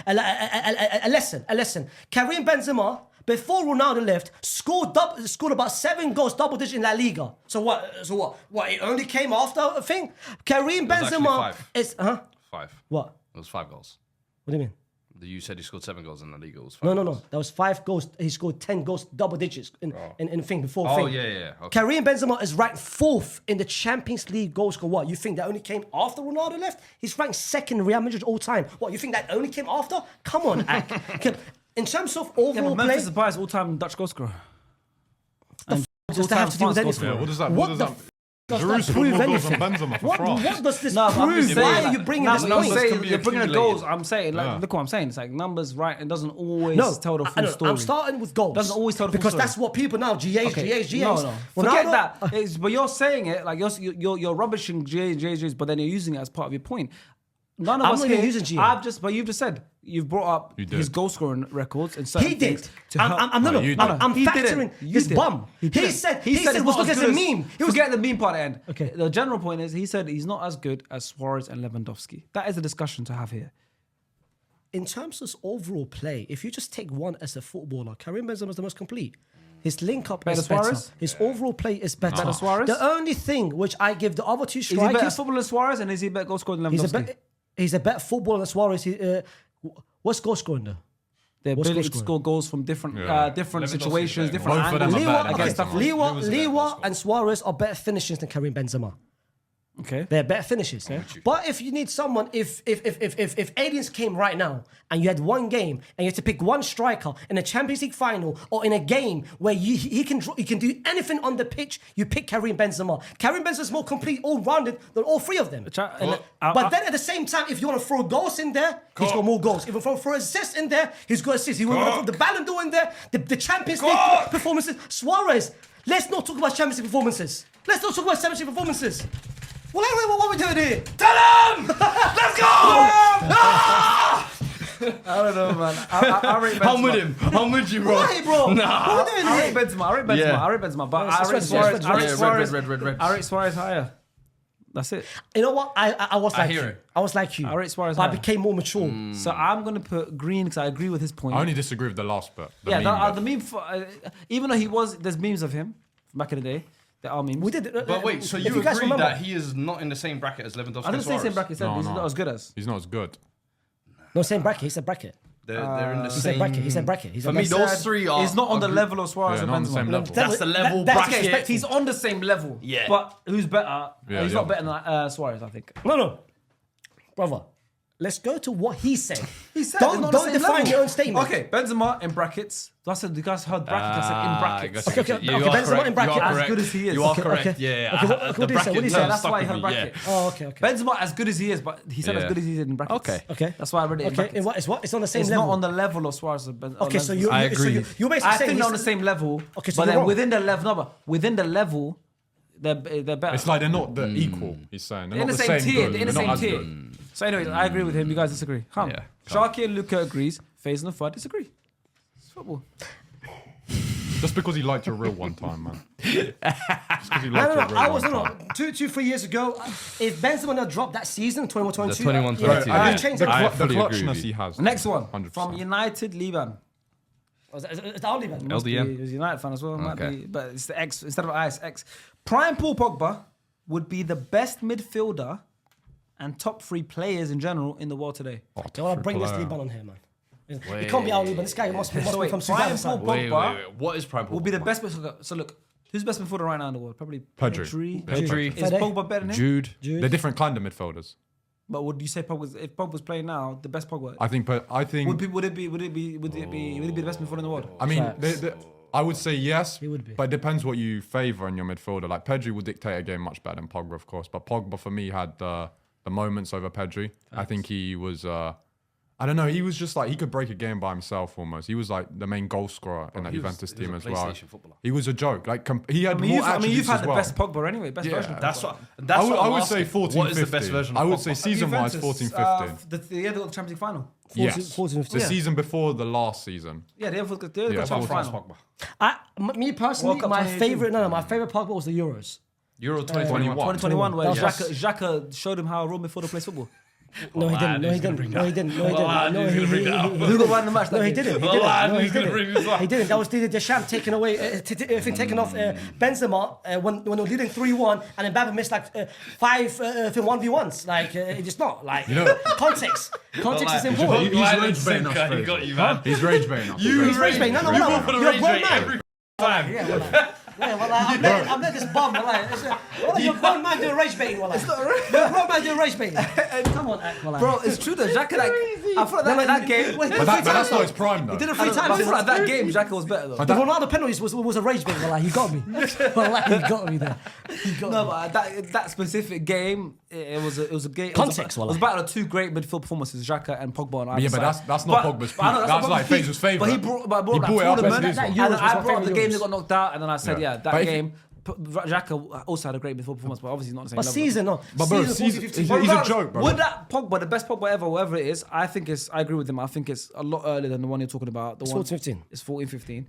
a lesson. Karim Benzema, before Ronaldo left, scored about 7 goals, double digit in La Liga. So what? What? It only came after a thing. Karim was actually Benzema 5. is 5. What? It was 5 goals. What do you mean? You said he scored 7 goals in the Liga. It was 5 No. goals. That was 5 goals. He scored 10 goals, double digits in thing before. Oh, thing. yeah. Okay. Karim Benzema is ranked 4th in the Champions League goal score. What? You think that only came after Ronaldo left? He's ranked 2nd in Real Madrid all time. What? You think that only came after? Come on, Ak. In terms of Yeah, overall but play, Memphis Depay all-time Dutch goal scorer. does that have to do with anything? Yeah, what does that? What What the does f- that? does that Giroud scored prove more goals than anything? Benzema for What France. does this No, but I'm prove? just Why saying, are like, you bringing no, this but point? I'm Numbers saying can be you're bringing the accumulated. goals. I'm saying, like, Yeah. look what I'm saying. It's like numbers, right? It doesn't always No, tell the full story. I'm starting with goals. Doesn't always tell the full because story. that's what people now GAs. No. Forget that. But you're saying it like you're rubbishing GAs, but then you're using it as part of your point. None of I'm us not here. even using GA. But you've just said you've brought up You did. his goal scoring records and certain He did. things to help. I'm No, you did. I'm He factoring didn't. You his did. bum. He didn't. said it it was not look as a good meme. Forget the meme part at the end. Okay. The general point is he said he's not as good as Suarez and Lewandowski. That is a discussion to have here. In terms of overall play, if you just take one as a footballer, Karim Benzema is the most complete. His link up Better is better. Suarez? His overall play is better. Better Suarez? The only thing which I give the other two Is he better strikers, footballer than Suarez and is he better goal scorer than Lewandowski? he's a better footballer than Suarez. What's goal scoring though? The What's ability goal to score goals from different Yeah. different Lewandowski's situations, better. different Both of them angles. are better than against Benzema. stuff. Lewa and Suarez are better finishers than Karim Benzema. Okay. They're better finishes. Yeah? But if you need someone, if aliens came right now and you had one game and you had to pick one striker in a Champions League final or in a game where he can do anything on the pitch, you pick Karim Benzema. Karim Benzema is more complete, all-rounded than all 3 of them. But then at the same time, if you want to throw goals in there, he's got more goals. If you want to throw assists in there, he's got assists. If you want to throw the Ballon d'Or in there, the Champions League performances. Suarez, let's not talk about Champions League performances. Let's not talk about Champions League performances. What are we doing here? Tell him! Let's go! I don't know, man. I rate Benzema. I'm with him. I'm with you, bro. Why, bro? Nah. What are we doing I here? rate Benzema. Yeah. I rate Benzema. But Yes, I rate yes, Suarez. yes, I rate yes. Suarez. Red. I rate Suarez higher. That's it. You know what? I was I like hear you. it. I was like you. I rate Suarez But I higher. became more mature. So I'm gonna put Green because I agree with his point. I only disagree with the last bit. The Yeah, meme the bit. meme. Even though there's memes of him from back in the day. There are memes. We did. But wait, so if you guys agree remember- that he is not in the same bracket as Lewandowski I didn't and say Suarez? same bracket. Said No, he's no. not as good as. He's not as good. No, same bracket. He said bracket. They're in the He said same bracket. He said bracket. He For said me, bracket. those 3 are. He's not on the are level of Suarez Yeah, and not on the Benzema. same level. That's the level That's bracket. okay, he's on the same level. Yeah. But who's better? Yeah, He's yeah. not better than Suarez, I think. No, brother. Let's go to what he said. He said don't it's not the same define level. your own statement. Okay, Benzema in brackets. That's it. You guys heard brackets. I said in brackets. Okay, You okay, are Benzema correct. in bracket. You are As correct. good as he is. You are Okay, correct. okay. Yeah. Okay, what did he say? What did he say? term That's why stuck he held with me, bracket. Oh, okay. Benzema as good as he is, but he said as Yeah. good as he is in brackets. Okay. That's why I read it in Okay, brackets. in what? It's on the same It's level. not on the level of Suarez. Okay, so you I agree. you're basically I saying think they're on the he's- same level. Okay, so but you're then wrong. within the level, no, but within the level, they're better. It's like they're not the equal. He's saying they're in not the same tier. good. They're in the They're same not as tier. good. So, anyways, I agree with him. You guys disagree. Yeah. Sharky and Luca agrees. Faisal and Fuad disagree. It's football. Just because he liked your real one time, man. Just because he liked No, your real I one was time. 3 years ago. If Benzema had dropped that season, 21-22, The 21-22, yeah, yeah. I'd change The, it. I the fully agree with clutchness you. he has. Next one 100%. from United Liban. Is that only man? LDM. He's a United fan as well, might Okay. be, but it's the X instead of IS X. Prime Paul Pogba would be the best midfielder and top 3 players in general in the world today. They want to bring this Liban on here, man. It can't be our Liban. This guy must be wait, from Brian Sudan. Paul Pogba What is Prime will be the best midfielder. So look, who's the best midfielder right now in the world? Probably Pedri. Pedri. Is Fede. Pogba better than him? Jude. They're different kind of midfielders. But would you say Pogba's, if Pogba's playing now, the best Pogba? I think Would it be the best midfielder in the world? I mean, Facts. I would say yes. He would be. But it depends what you favour in your midfielder. Like Pedri will dictate a game much better than Pogba, of course. But Pogba for me had the moments over Pedri. I think he was. I don't know. He was just like he could break a game by himself almost. He was like the main goal scorer in that Juventus team as well. PlayStation footballer. He was a joke. Like he had I mean, more you've attributes had as the well. best Pogba anyway, best version of That's Pogba. what. That's what I I'm would say asking. 14, What is the 15. best version? I of would Pogba? say season-wise, Juventus, 14, 15. The year they got the Champions League final. Yes. 14, 15. The Yeah. season before the last season. Yeah, they got the Yeah, Champions France final. Pogba. Me personally, World Cup my 2018. favorite Pogba was the Euros. Euro 2021. 2021, where That was- Xhaka showed him how a real midfielder plays football. No, he didn't. No, he didn't. No, he didn't. No, he didn't. No, Who got one in the match? No, he that game? didn't. He didn't. No, he didn't. He didn't. That was Didier Deschamps taking away, taking off Benzema when they were leading 3-1, and Mbappe missed like 5 1v1s. Like it's just not like context. Context is important. He's rage baiting us, He got you, man. He's rage baiting us. He's rage baiting. No, you're a grown man. Time. Yeah, well, I'm not this bum. You're a grown man doing rage baiting. You're a grown man doing rage baiting. Come on, act. Bro, it's true that Xhaka, like, I feel like that game. Wait, But that's not his prime, though. He did it I 3 times. feel like that game, Xhaka was better though. The Ronaldo penalties was a rage bait. Well, he got me. Well, he got me there. He got No, me. but that specific game, it was a game. Context, It was about the 2 great midfield performances, Xhaka and Pogba on either Yeah, but side. that's not Pogba's peak. I know, That's not like Pogba's Fais's peak, favourite. But he brought that He brought it up tournament, as his that one. Euros and was I my brought up the favourite game Euros. that got knocked out, and then I said, Yeah. yeah, that But if- game. Xhaka also had a great midfield performance, but obviously not the same But level. season, no. But bro, season 14, 15. he's But a regardless, joke, bro. Would that Pogba, the best Pogba ever, whoever it is, I agree with him. I think it's a lot earlier than the one you're talking about. The It's one 14-15. It's 14-15.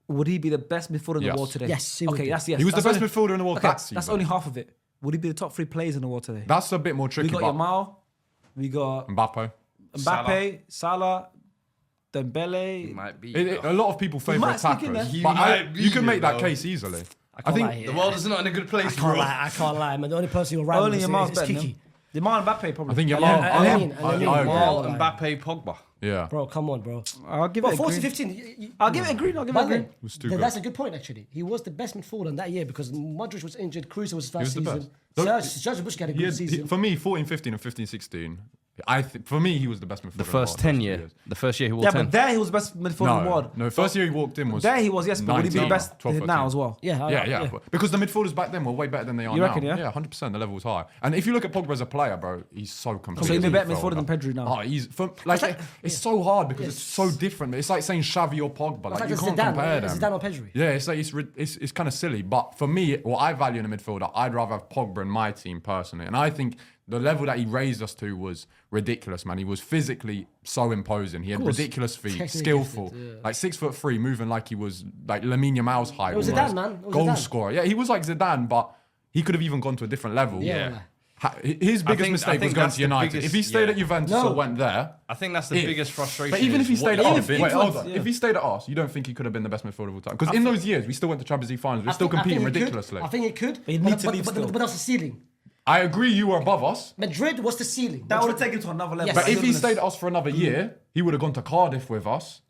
Would he be the best midfielder in the Yes. world today? Yes, he would Okay, be. that's yes. He was the That's best only- midfielder in the world okay, that That's season. only half of it. Would he be the top 3 players in the world today? That's a bit more tricky. We got but Yamal, we got Mbappe. Mbappe, Salah, Dembele. Might be. A lot of people favour might sneak in attackers. there. But might be, you can make that bro. case easily. I can't think lie. The world is not in a good place, I bro. can't lie, man. The only person you're right Only with Yamal's is better than Kiki. him. Yamal and Mbappe probably. I think Yamal. I I mean, agree. Yamal, Mbappe, Pogba. Yeah. Bro, come on, bro. I'll give But it a 14, green. 15. I'll give it a green. I'll give it a green. was too good. That's a good point, actually. He was the best midfielder in that year because Modric was injured. Cruz was his first was the season. best. Don't- Serge Busquets had a He good had- season. for me, 14, 15, and 15, 16. For me, he was the best midfielder. The first 10 year. The first year he won Yeah, 10. but there he was the best midfielder in the world. No, first year he walked in was. There he was, yes, but would he be the 19, best 12, now 13. as well? Yeah. Because the midfielders back then were way better than they are You now. reckon, yeah? Yeah, 100%. The level was high. And if you look at Pogba as a player, bro, he's so completely. So he'd be better filled midfielder than up. Pedri now. Oh, it's so hard because it's so different. It's like saying Xavi or Pogba. Like like you a can't Zidane, compare them. Zidane or Pedri. Yeah, it's like it's kind of silly. But for me, what I value in a midfielder, I'd rather have Pogba in my team personally. And I think the level that he raised us to was ridiculous, man. He was physically so imposing. He had ridiculous feet, Technically skillful, gifted, like 6'3", moving like he was like Lamine Yamal's height. It was almost. Zidane, man. It was Goal Zidane. scorer. Yeah, he was like Zidane, but he could have even gone to a different level. Yeah. His biggest mistake was going that's to the United. biggest- if he stayed yeah. at Juventus No. or went there, I think that's the biggest frustration. but even if he is what stayed at they us, did. wait, hold on. Yeah. If he stayed at us, you don't think he could have been the best midfielder of all time? Because in those years, we still went to Champions League finals. We were still competing ridiculously. I think it could. He'd need to leave but still. that was the ceiling. I agree, you were above us. Madrid was the ceiling. That would have taken him to another level. Yes. But if he stayed at us for another year, he would have gone to Cardiff with us.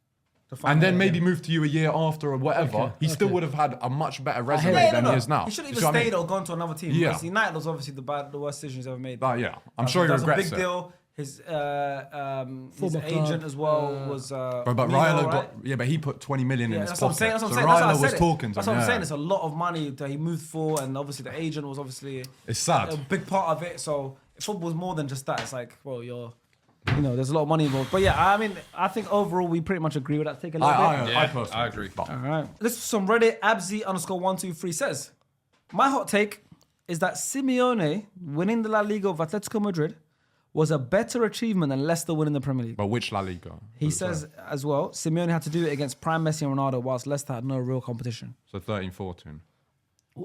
And then maybe moved to you a year after or whatever. He still would have had a much better resume hear you. than he is now. He should have You even see what I stayed mean? or gone to another team. Yeah. Because United was obviously the worst decision he's ever made. Yeah, I'm sure he That was regrets a big it. deal. His Football agent club, as well was. But Mino, Iraola right? got but he put 20 million in Yeah, his that's what I'm pocket. saying. That's what I'm So saying. That's why I Iraola was said it. talking to That's him. what I'm saying. Yeah. It's a lot of money that he moved for, and obviously the agent was obviously It's sad. a big part of it. So football's more than just that. It's like, well, there's a lot of money involved. But yeah, I mean, I think overall we pretty much agree with that. Take a little bit. Yeah, I personally I agree. But All right. This is from Reddit. Abzi_123 says, my hot take is that Simeone winning the La Liga of Atletico Madrid was a better achievement than Leicester winning the Premier League. But which La Liga? He says as well, Simeone had to do it against prime Messi and Ronaldo, whilst Leicester had no real competition. So 13-14.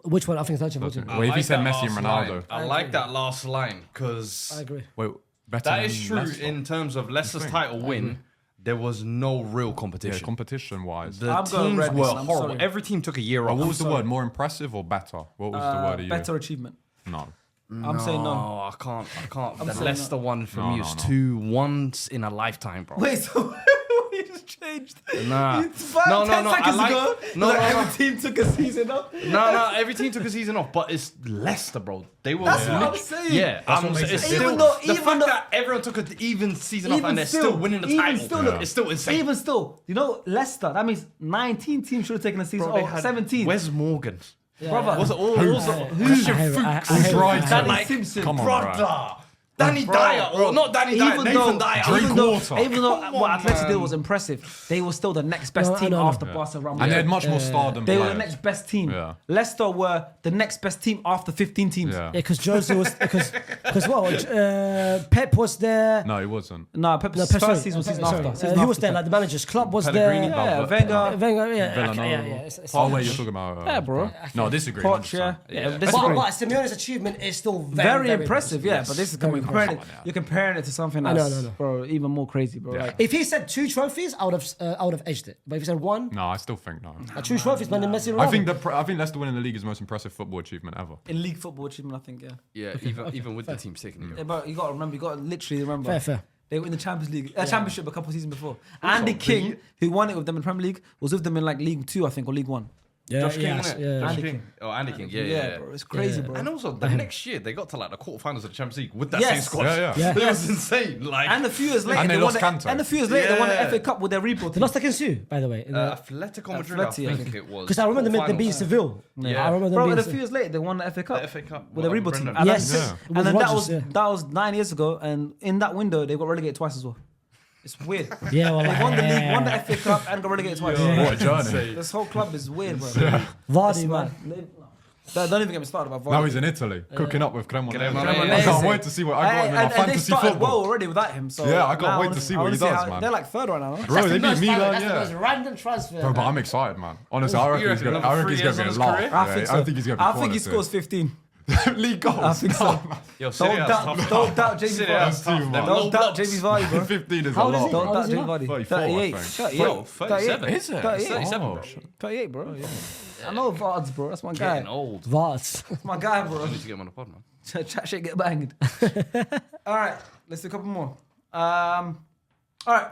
Which one? I think it's 13. Well, if he said Messi and last Ronaldo. line. I like that last line I because agree. Wait, better that than is true Leicester. in terms of Leicester's think? title win. There was no real Yeah, competition. competition-wise. The I'm going teams red, were listen, I'm horrible. sorry. Every team took a year off. What was the word? More impressive or better? What was the word? Better achievement. No. I'm saying no. I can't. The saying Leicester one for No, me no, is no. two once in a lifetime, bro. Wait, so we just changed. Nah. 10 No, seconds ago, no, like no, no. every team took a season off. No, every team took a season off, but it's Leicester, bro. They were. That's what I'm lit- saying. Yeah, That's what makes it it's different. still Even though- the even fact though- that everyone took an even season off Even and they're still winning the even title. still, look, It's still insane. Even still, you know, Leicester, that means 19 teams should have taken a season Bro, they off. had 17. Wes Morgan. Brother. Was it all? Who's Danny Simpson. Come on, Brother. Danny Dyer, or not Danny Dyer, Even Nathan though, Dyer. even though, Drinkwater. even though Come what on, Atletico did man. was impressive, they were still the next best No, team no, no. after Barcelona. And they had much more stardom. They were the players. next best team. Yeah. Leicester were the next best team after 15 teams. Yeah. Yeah, because Jose was because Pep was there. No, he wasn't. No, Pep's No, Pep, first sorry, season was Pep, season sorry. after. Season Who was after there? Pep. Like the managers, Klopp was Pellegrini, there. Yeah, But- Wenger. Wenger, yeah, Villanova. okay, yeah. It's Oh, wait, you're talking about. Yeah, bro. No, disagree. Poch, yeah. 100%. Yeah, this is But, great. but Simeone's achievement is still Very impressive, yeah. But this is Very comparing it. impressive. You're comparing it to something I know, that's, no. bro, even more crazy, bro. Yeah. Like, If he said 2 trophies, I would have edged it. But if he said 1, No, I still think no. 2 trophies, man, then Messi. I think I think Leicester winning the league is the most impressive football achievement ever. in league football achievement, I think, yeah. Yeah, even with the team taking it. Yeah, but you got to remember, you got to literally remember. Fair. They were in the Champions League, Championship a couple of seasons before. Andy King, who won it with them in Premier League, was with them in like League 2, I think, or League 1. Yeah, Josh King, yeah, innit? yeah. Josh Andy King. King. Oh, Andy King. Yeah. bro, it's crazy, Yeah. bro. And also, the next year, they got to like the quarterfinals of the Champions League with that Yes. same squad. Yeah. Yeah. It was insane. Like, And a few years later, And they won lost the, Kanté. and a few years later, they won the Yeah. FA Cup with their rebuild. They lost against you, by the way. Atletico Madrid, I Atleti, I think think. it was. Because I remember them being Quarterfinals. Seville. Yeah. I remember them Bro, being and a few years later, they won the FA Cup. The FA Cup. With a reboot team. Brendan. And, Yes. that's- Yeah. and With then Rodgers, that was 9 years ago, and in that window, they got relegated twice as well. It's weird. Yeah, well, They won the league, won the FA Cup, and got relegated twice. What a journey. This whole club is weird, bro. Vardy, man. Don't even get me started about Vardy. Now he's in Italy, cooking up with Cremonese. Cremonese. I can't wait to see what I got him in my and they fantasy started football. well already without him. So Yeah, I can't now wait to wanna- see I what wanna he does, how- man. They're like third right now. Bro, they beat Milan, That's the most yeah. random transfer. Bro, but I'm excited, man. Honestly, I reckon he's reckon gonna. another I reckon 3 he's years gonna on be his a lot. career? I think so. I think he's gonna be. I think he scores 15. league goals. I think so. Yo, Serie Don't A's doubt, tough. don't doubt Jamie Serie A's Vardy. tough. Don't Them Don't low doubt blocks. Jamie Vardy, bro. 15 is a How old is lot. he? Don't How doubt old is he Jamie now? Vardy. 34, I 38. think. 38. Yo, 37. 38. Is it? 38. 37, bro. 38, bro. I know Vards, bro. That's my guy. Getting old. Vards. That's my guy, bro. I need to get him on the pod, man. Chat shit, get banged. All right, let's do a couple more. All right,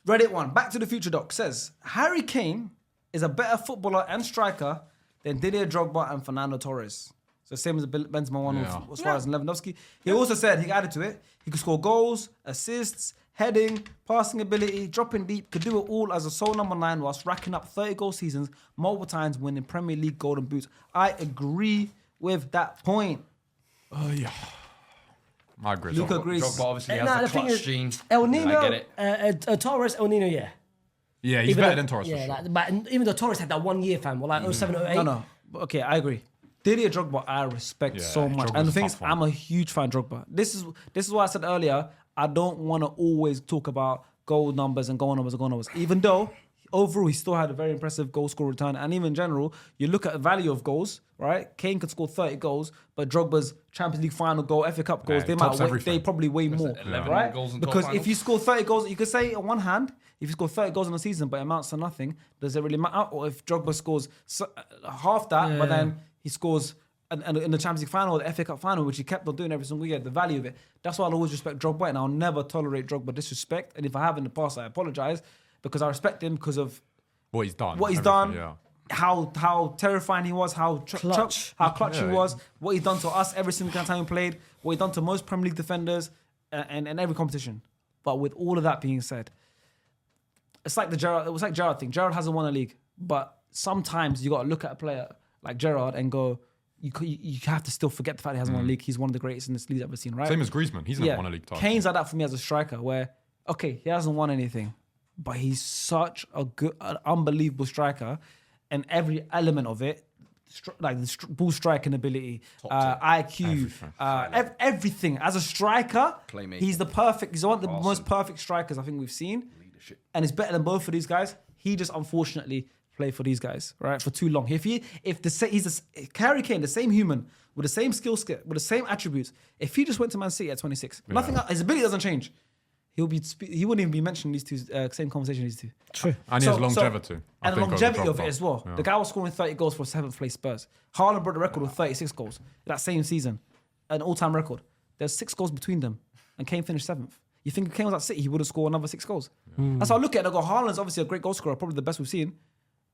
Reddit one. Back to the Future Doc says Harry Kane is a better footballer and striker than Didier Drogba and Fernando Torres. So same as the Benzema one Yeah. with Suarez and Lewandowski. He also said he added to it. He could score goals, assists, heading, passing ability, dropping deep. Could do it all as a sole number 9 whilst racking up 30-goal seasons multiple times, winning Premier League Golden Boots. I agree with that point. Yeah. I agree. Luka Drogba. agrees. Drogba obviously Nah, has the the thing clutch is, gene. El I Nino, get it. Torres, El Nino, yeah. Yeah, he's Even better though- than Torres for Yeah, sure. like, but even though Torres had that 1 year, fam, well, like 07, 08. No. Okay, I agree. Didier Drogba, I respect Yeah, so much. Drogba's And the a thing is, tough one. I'm a huge fan of Drogba. This is why I said earlier, I don't want to always talk about goal numbers and goal numbers and goal numbers. Even though overall he still had a very impressive goal score return. And even in general, you look at the value of goals, right? Kane could score 30 goals, but Drogba's Champions League final goal, FA Cup goals, Yeah, they tops might everything. they probably weigh more, 11 right? goals in Because top if you finals. score 30 goals, you could say on one hand, if you score 30 goals in a season but it amounts to nothing, does it really matter? Or if Drogba scores half that, but then he scores in the Champions League final or the FA Cup final, which he kept on doing every single year, the value of it. That's why I'll always respect Drogba, and I'll never tolerate Drogba disrespect. And if I have in the past, I apologize because I respect him because of What he's done. what he's everything, done, Yeah. how terrifying he was, how Clutch. how clutch he Yeah. was, what he's done to us every single time he played, what he's done to most Premier League defenders and every competition. But with all of that being said, it's like it was like Gerrard thing. Gerrard hasn't won a league, but sometimes you got to look at a player like Gerrard and go, you have to still forget the fact he hasn't won a league. He's one of the greatest in this league I've ever seen, right? Same as Griezmann. He's never won a league title. Kane's like that for me as a striker, where okay, he hasn't won anything, but he's such a good, an unbelievable striker, and every element of it, ball striking ability, IQ, everything. As a striker, he's one of the most perfect strikers I think we've seen. Leadership. And it's better than both of these guys. He just unfortunately played for these guys, right, for too long. He's Harry Kane, the same human with the same skill set, with the same attributes. If he just went to Man City at 26, nothing. His ability doesn't change. He wouldn't even be mentioned in these two same conversation. These two. True. And he has longevity. And the longevity of it as well. Yeah. The guy was scoring 30 goals for 7th place Spurs. Haaland broke the record with 36 goals that same season, an all-time record. There's 6 goals between them, and Kane finished 7th. You think if Kane was at City, he would have scored another 6 goals. That's how I look at it. I go, Haaland's obviously a great goal scorer, probably the best we've seen.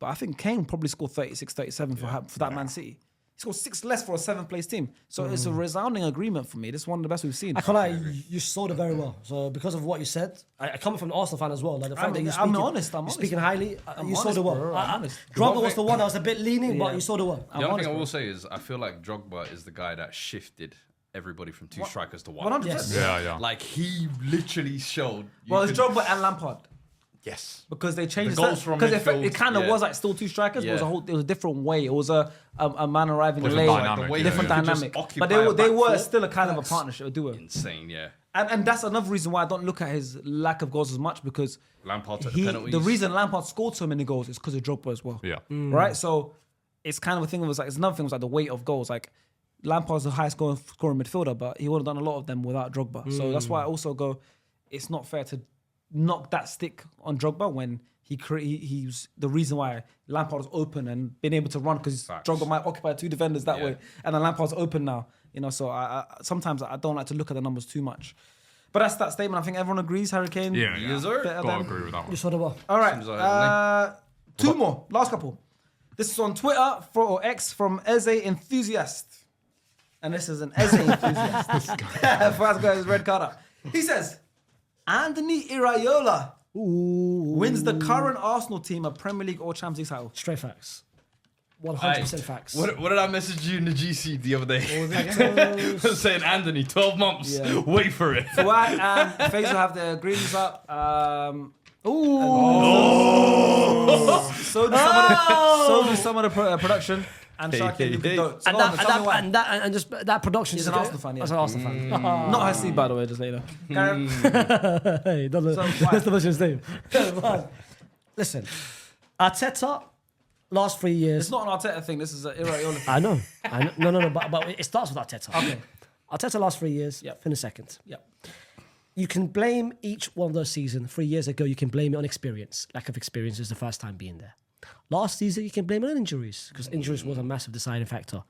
But I think Kane probably scored 36, 37 for that Man City. He scored 6 less for a 7th place team. So it's a resounding agreement for me. This is one of the best we've seen. I can't lie, you sold it very well. So because of what you said, I come from an Arsenal fan as well. Like the fact that I'm honest. You're speaking highly, you sold it well. I'm honest. Drogba was the one that was a bit leaning, but you sold it well. The only thing I will say is I feel like Drogba is the guy that shifted everybody from 2 strikers to 1. 100%. Yes. Yeah. Like he literally showed. It's Drogba and Lampard. Yes. Because they changed The goals from midfield, it kind of was like still 2 strikers. But it was a different way. It was a man arriving late, dynamic, different dynamic. But they were still a kind of a partnership, a duo. Insane, yeah. And that's another reason why I don't look at his lack of goals as much, because Lampard took the penalties. The reason Lampard scored so many goals is because of Drogba as well. Yeah. Right. So it's kind of a thing. It's another thing was like the weight of goals. Like Lampard's the highest scoring midfielder, but he would have done a lot of them without Drogba. So that's why I also go, it's not fair to knock that stick on Drogba when he's the reason why Lampard was open and been able to run, because Drogba might occupy 2 defenders that way, and then Lampard's open now. So I sometimes I don't like to look at the numbers too much. But that's that statement. I think everyone agrees. Harry Kane. Yeah. Gotta agree with that one. You sold it well. All right. 2 more. Last couple. This is on Twitter or X from Eze Enthusiast. And this is an Eze Enthusiast. First got his red card up. He says, Anthony Iraola wins the current Arsenal team a Premier League or Champions League title. Straight facts. 100% facts. What did I message you in the GC the other day? Saying Anthony, 12 months. Yeah. Wait for it. Fuad and Faisal have their greens up. So do some of the production. And Sharky, that production is an Arsenal fan. Yeah. That's an Arsenal fan. Not Hasib, by the way, just later. Hey, that's the mention his name. Listen, Arteta, last 3 years. It's not an Arteta thing. This is an Iraola thing. I know. No. But it starts with Arteta. Okay. Arteta last 3 years. Finished second. Yep. You can blame each one of those seasons. 3 years ago, you can blame it on experience. Lack of experience is the first time being there. Last season, you can blame it on injuries, because injuries was a massive deciding factor.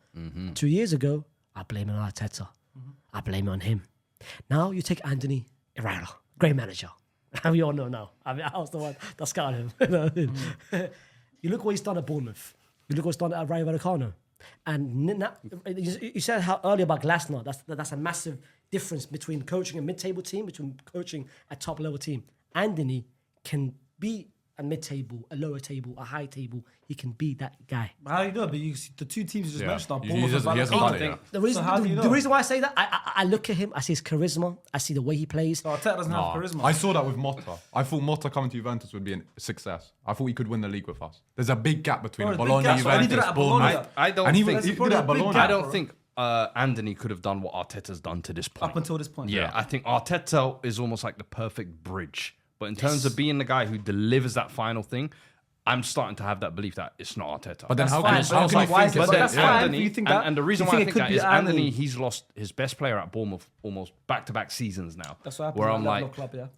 2 years ago, I blame it on Arteta. I blame it on him. Now you take Anthony Iraola, great manager. We all know now. I mean, I was the one that scouted him. You look what he's done at Bournemouth. You look what he's done at Rayo Vallecano. And you said how earlier about Glasner. That's a massive difference between coaching a mid-table team, between coaching a top-level team. Anthony can be a mid-table, a lower table, a high table. He can be that guy. How do you know? But the 2 teams you just mentioned are He Bournemouth and hasn't done it Vallecano. yet. The reason why I say that, I look at him, I see his charisma, I see the way he plays. So Arteta doesn't have charisma. I saw that with Motta. I thought Motta coming to Juventus would be a success. I thought he could win the league with us. There's a big gap between Bologna, Juventus, Bournemouth. I don't He think did it at Bologna. I don't think Anthony could have done what Arteta's done to this point. Up until this point. Yeah, I think Arteta is almost like the perfect bridge. But in terms of being the guy who delivers that final thing, I'm starting to have that belief that it's not Arteta. But then how fine. can you think But it's that's fine. Anthony, You think that? and the reason You why I think it think could that is be Anthony? Anthony, he's lost his best player at Bournemouth almost back-to-back seasons now. That's what happens Where at I'm that level like, of club,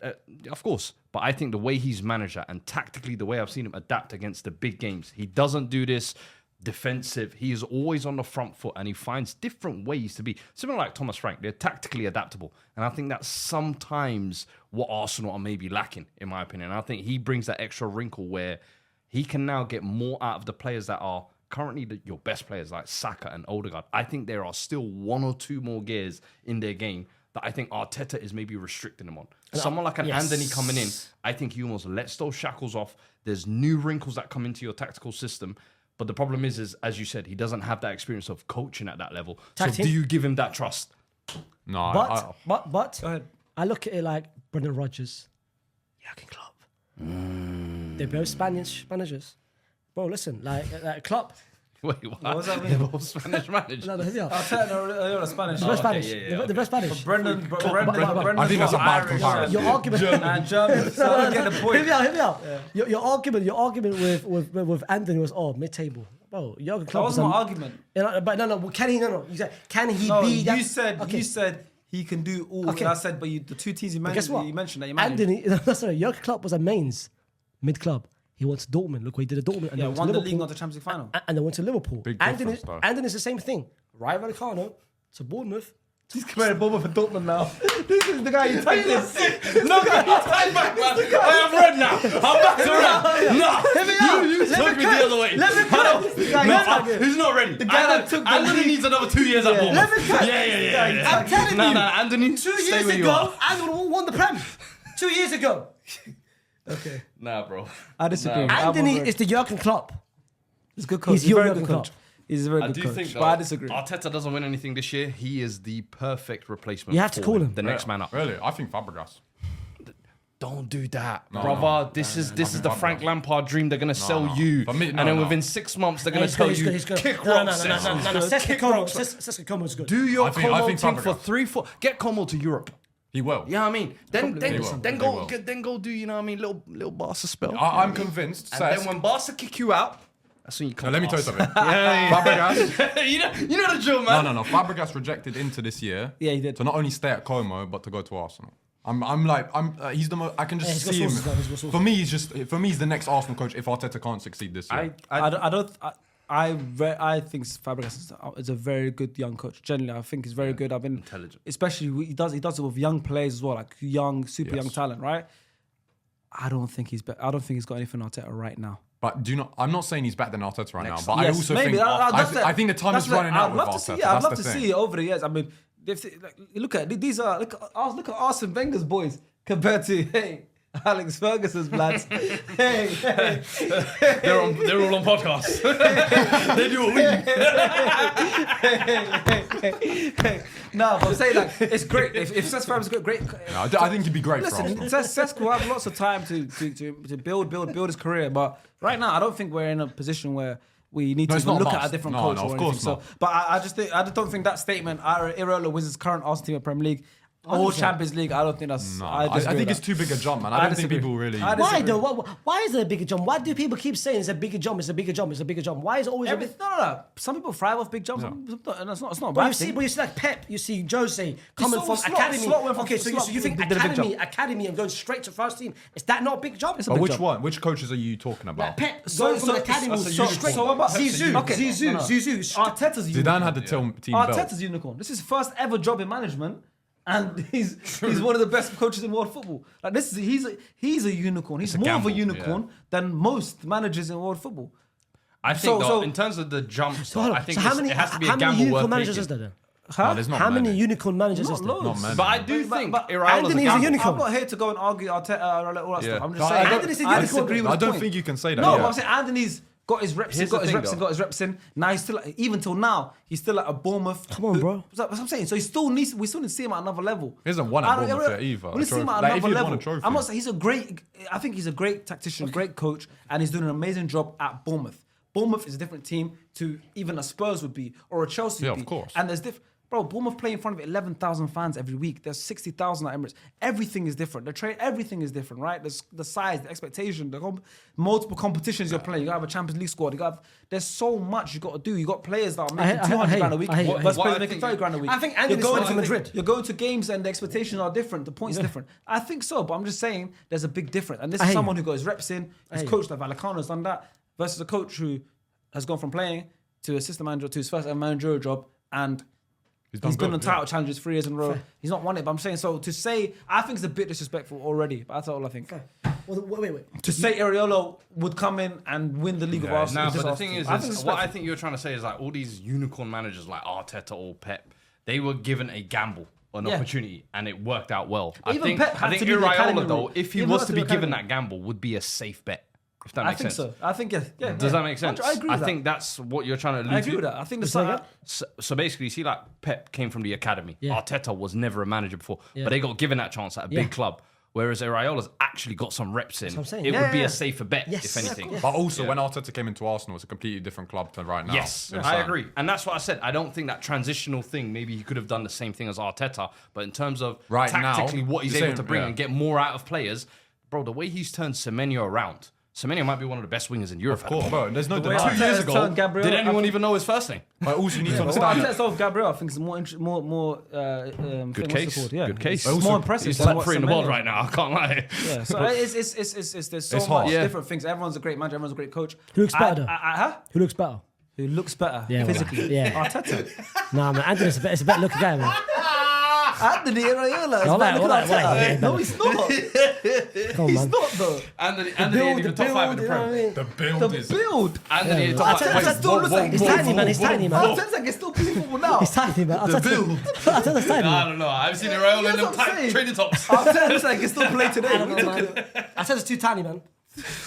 of course. But I think the way he's managed that and tactically the way I've seen him adapt against the big games, he doesn't do this defensive. He is always on the front foot and he finds different ways to be. Similar like Thomas Frank, they're tactically adaptable. And I think that's sometimes what Arsenal are maybe lacking, in my opinion. And I think he brings that extra wrinkle where he can now get more out of the players that are currently your best players like Saka and Odegaard. I think there are still 1 or 2 more gears in their game that I think Arteta is maybe restricting them on. Someone like an Anthony coming in, I think he almost lets those shackles off. There's new wrinkles that come into your tactical system. But the problem is, as you said, he doesn't have that experience of coaching at that level. So do you give him that trust? No. But Go ahead. I look at it like Brendan Rodgers, Jurgen Klopp. They're both Spanish managers. Bro, listen, like Klopp, Wait, what? What was that They're mean? both Spanish managers. No, hear me out. Arteta, Spanish. The best Spanish. okay, yeah, The best Spanish. Brendan, I think that's a bad comparison. Your argument. And German. So I don't get the Hear point. me out. Hear me out. Your argument with Anthony was mid-table. Bro, Jurgen That Klopp was was my a- argument. But no. Can he? No. You said can he No, be that? you said Okay. you said he can do all. Okay. And I said, but the two teams you But guess what? mentioned that you managed. Anthony, sorry, Jurgen Klopp was a Mainz mid-club. He went to Dortmund. Look what he did at Dortmund. And Yeah, then went won to the Liverpool. league, got the Champions League final. And they went to Liverpool. Big Anthony, difference, though. Anthony's the same thing. Rayo Vallecano to Bournemouth. He's comparing Boba for Dortmund now. This is the guy you typed this. No, I'm back, man. I am red now. I'm back to red. No, you took me the other way. Who's not ready? The guy that took the Anthony league. needs another 2 years at Bournemouth. Yeah. I'm telling you. No, Anthony, 2 stay years where you ago, are. Anthony won the Prem. 2 years ago. Okay. Nah, bro. I disagree. No. Anthony is the Jurgen Klopp. He's a good coach. He's He's a very Jurgen good Klopp. coach. He's a very I good do coach. think, But I disagree. Arteta doesn't win anything this year. He is the perfect replacement. You have to for call him. the next man up. Really? I think Fabregas. Don't do that, No, brother. This is the Fabregas. Frank Lampard dream. They're gonna sell no. you, For me, and no, then no. within 6 months they're gonna He's tell good, you he's good. kick No, rock. no. Sessions. Cesc Como's good. Do your I think Como thing for Fabregas. 3-4. Get Como to Europe. He will. Yeah, I mean, then He will. then go do, you know what I mean, little Barca spell. I'm convinced. And then when Barca kick you out, that's when you come. Now, let me to tell you us. something. Fabregas. you know the drill, man. No. Fabregas rejected Inter this year. Yeah, he did. To not only stay at Como, but to go to Arsenal. He's the most. I can just he's got see him. sources, though, he's got sources. For me, he's the next Arsenal coach if Arteta can't succeed this year. I think Fabregas is a very good young coach. Generally, I think he's very good. I've been Intelligent. especially he does it with young players as well, like super young talent, right? I don't think he's got anything on Arteta right now. But I'm not saying he's better than Arteta right now. But Yes, I also maybe. think That's I think the time is running out with I'd love Arteta. to see. I'd love That's to the see thing. it over the years. I mean, look at these are look at Arsene Wenger's boys compared to Alex Ferguson's lads. They're all on podcasts. They do what we do. No, but I'm saying like it's great. If Cesc Fabregas is great. No, I think he'd be great for Listen, Arsenal. Cesc will have lots of time to build his career, but right now I don't think we're in a position where we need No, to it's not look a at a must. different No, coach no, or of anything. course So, not. but I just don't think that statement. Iraola wins his current Arsenal team in Premier League or Champions League. I don't think that's. No, I I disagree think with it's that. too big a jump, man. I I don't think disagree. people really. I Why disagree. though? Why is it a bigger jump? Why do people keep saying it's a bigger jump? It's a bigger jump. It's a bigger jump. Why is it always a big? No. Some people thrive off big jumps, and it's not a But bad you see, thing. but you see like Pep, you see Jose coming from Slot academy. went from- Okay, so Slot you think did a big jump. academy and going straight to first team? Is that not a big jump? It's a But big which jump. one? Which coaches are you talking about? Like Pep So- going from so- the academy so- straight. so what about- Zizou? Okay, Zizou. no. Zizou. Arteta's a Zidane unicorn. had the team built. Arteta's a unicorn. This is his first ever job in management, and he's one of the best coaches in world football. Like he's a unicorn. He's a more gamble, of a unicorn than most managers in world football. I think So- in terms of the jumps, So hold on. I think So how many it has to be a how many gamble worth unicorn managers taking. is there then? No, there's not How many many. unicorn managers Not is there? loads. Not many. But I do think but Iraola's Anthony's a gamble. unicorn. I'm not here to go and argue Arteta, all that stuff. I'm just No, saying. Anthony's a I unicorn. disagree with I his don't point. think you can say that. No, yeah. but I'm saying Anthony's got his reps in, Here's the thing, got his reps in. Now he's still, even till now, he's still at a Bournemouth. Come on, bro. That's what I'm saying. So we still need to see him at another level. He hasn't won at I don't- Bournemouth yet either, We need to see him a at trophy. Like, if another he'd won level. a trophy. I'm not saying I think he's a great tactician, great coach, and he's doing an amazing job at Bournemouth. Bournemouth is a different team to even a Spurs would be or a Chelsea Yeah, would be. of course. And there's Bro, Bournemouth play in front of 11,000 fans every week. There's 60,000 at Emirates. Everything is different. Everything is different, right? There's the size, the expectation, multiple competitions you're playing. You got to have a Champions League squad. There's so much you got to do. You got players that are making 200 grand a week. Versus players making 30 grand a week. I think Anthony's going to Madrid. You're going to games and the expectations are different. The points different. I think so, but I'm just saying there's a big difference. And this is someone who got his reps in. His coach, like Vallecano's done that, versus a coach who has gone from playing to assistant manager to his first ever managerial job, and he's been on title challenges 3 years in a row. He's not won it, but I'm saying so to say. I think it's a bit disrespectful already. But that's all I think. Well, wait. To say Iraola would come in and win the league of Arsenal. Nah, is but the just thing Arsenal. is what I think you're trying to say is like all these unicorn managers like Arteta or Pep, they were given a gamble, an opportunity, and it worked out well. Even Pep had I think to do the academy Iraola though, route. if he Even was had to to be do the given academy. that gamble, would be a safe bet. If that I makes think sense. so. I think yeah. Does that make sense? I agree with that. think that's what you're trying to allude I agree to. with that. I think Say again? So basically, you see, like Pep came from the academy. Yeah. Arteta was never a manager before, Yeah. but they got given that chance at a big club. Whereas Iraola's actually got some reps in. what I'm saying. It Yeah, would be yeah. a safer bet, Yes. if Yeah, anything. of But also, when Arteta came into Arsenal, it's a completely different club to right now. Yes, It's, I agree. And that's what I said. I don't think that transitional thing, maybe he could have done the same thing as Arteta. But in terms of Right now, tactically what he's the able same- to bring yeah. and get more out of players, bro, the way he's turned Semenyo around. Semenyo might be one of the best wingers in Europe. Of course, bro. There's no way denying. 2 years Arteta's ago, turned Gabriel, did I anyone think- even know his first name? But also, you need to Well, understand. Arteta's off Gabriel, I think, is more Good case. Yeah, Good case. It's more impressive. He's than top what 3 in the world Semenyo- right now. I can't lie. Yeah, so it's there's so It's much hard. Yeah. different things. Everyone's a great manager. Everyone's a great coach. Who looks better, though? Huh? Who looks better? Who looks better Yeah, well, physically? yeah. Arteta. Nah, man, Anthony's a better looking guy, man. Anthony Iraola is All right, better all than right, all Arteta. right. No, he's not. Come on, He's man. not though. Anthony ain't even top 5 in the you know what I Prem. mean? The build The is. build. Anthony ain't Yeah, top Arteta 5. still looks like He's tiny, man. He's tiny, man. Arteta can still play football now. He's tiny, man. The build. Arteta's tiny, I man. don't know. I've seen Iraola in That's them what I'm tight saying. training tops. Arteta looks like he can still play today. I don't know, man. Arteta's too tiny, man.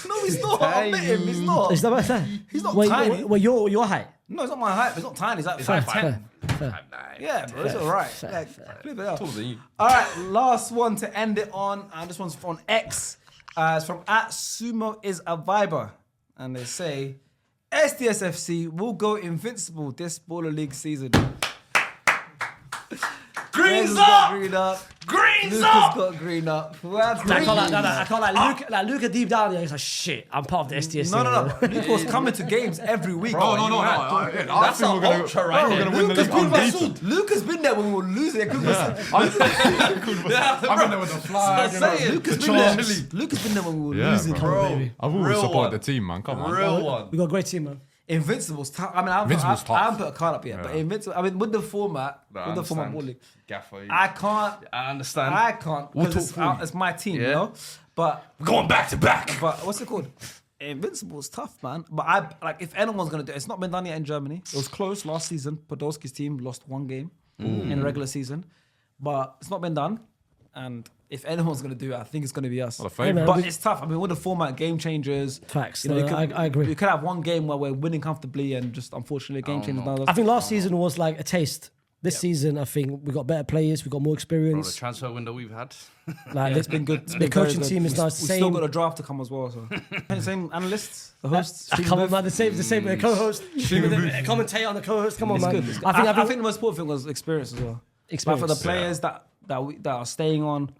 No, he's not. I met him. He's not. Is that what I said? He's not Wait, tiny. Well, your height. No, it's not my height. It's not tiny. It's like Fair, 5'10". fair. Yeah, bro, it's all right. Like, flip it out. Taller than you. All right, last one to end it on. And this one's on X. It's from @Sumo is a Viber. And they say, SDSFC will go invincible this Baller League season. Greens Greg got up! green up. Greens Lucas up! got green up. Well, I can't like Luca deep down there. He's like, shit, I'm part of the SDS. No. Luke was coming to games every week. Bro, no. I That's think our we're gonna ultra right we're there. gonna win the Lucas league been unbeaten. Lucas been there when we were losing. I've been there with the flag. you know, Lucas the been there. chants. Lucas been there when we were Yeah, losing. bro. baby. I've always Real supported one. the team, man. Come on. Real one. We got a great team, man. Invincible's tough. I mean, I Invincible's haven't tough. put a card up yet, but Invincible. I mean, with the format, with the format, Baller League, Gaffer, I can't. I understand. I can't We'll because talk for it's my team, you Yeah. know. But We're going back to back. what's it called? Invincible's tough, man. But I like if anyone's gonna do it, it's not been done yet in Germany. It was close last season. Podolski's team lost one game in the regular season, but it's not been done. And if anyone's gonna do it, I think it's gonna be us. Well, the favourite. man. But it's tough. I mean, with the format, game changers. Facts. You know, No, I agree. You could have one game where we're winning comfortably, and just unfortunately, game changers. Now I think last season was like a taste. This season, I think we got better players. We got more Bro, the experience. transfer window we've had. Like it's been good. It's The been coaching very good. team is now We the still same. got a draft to come as well. So same analysts, the hosts. I come on, man. The same co-host, the commentator on the co-host. Come on, It's man. good. It's good. I think the most important thing was experience as well. Experience. But for the players that are staying on,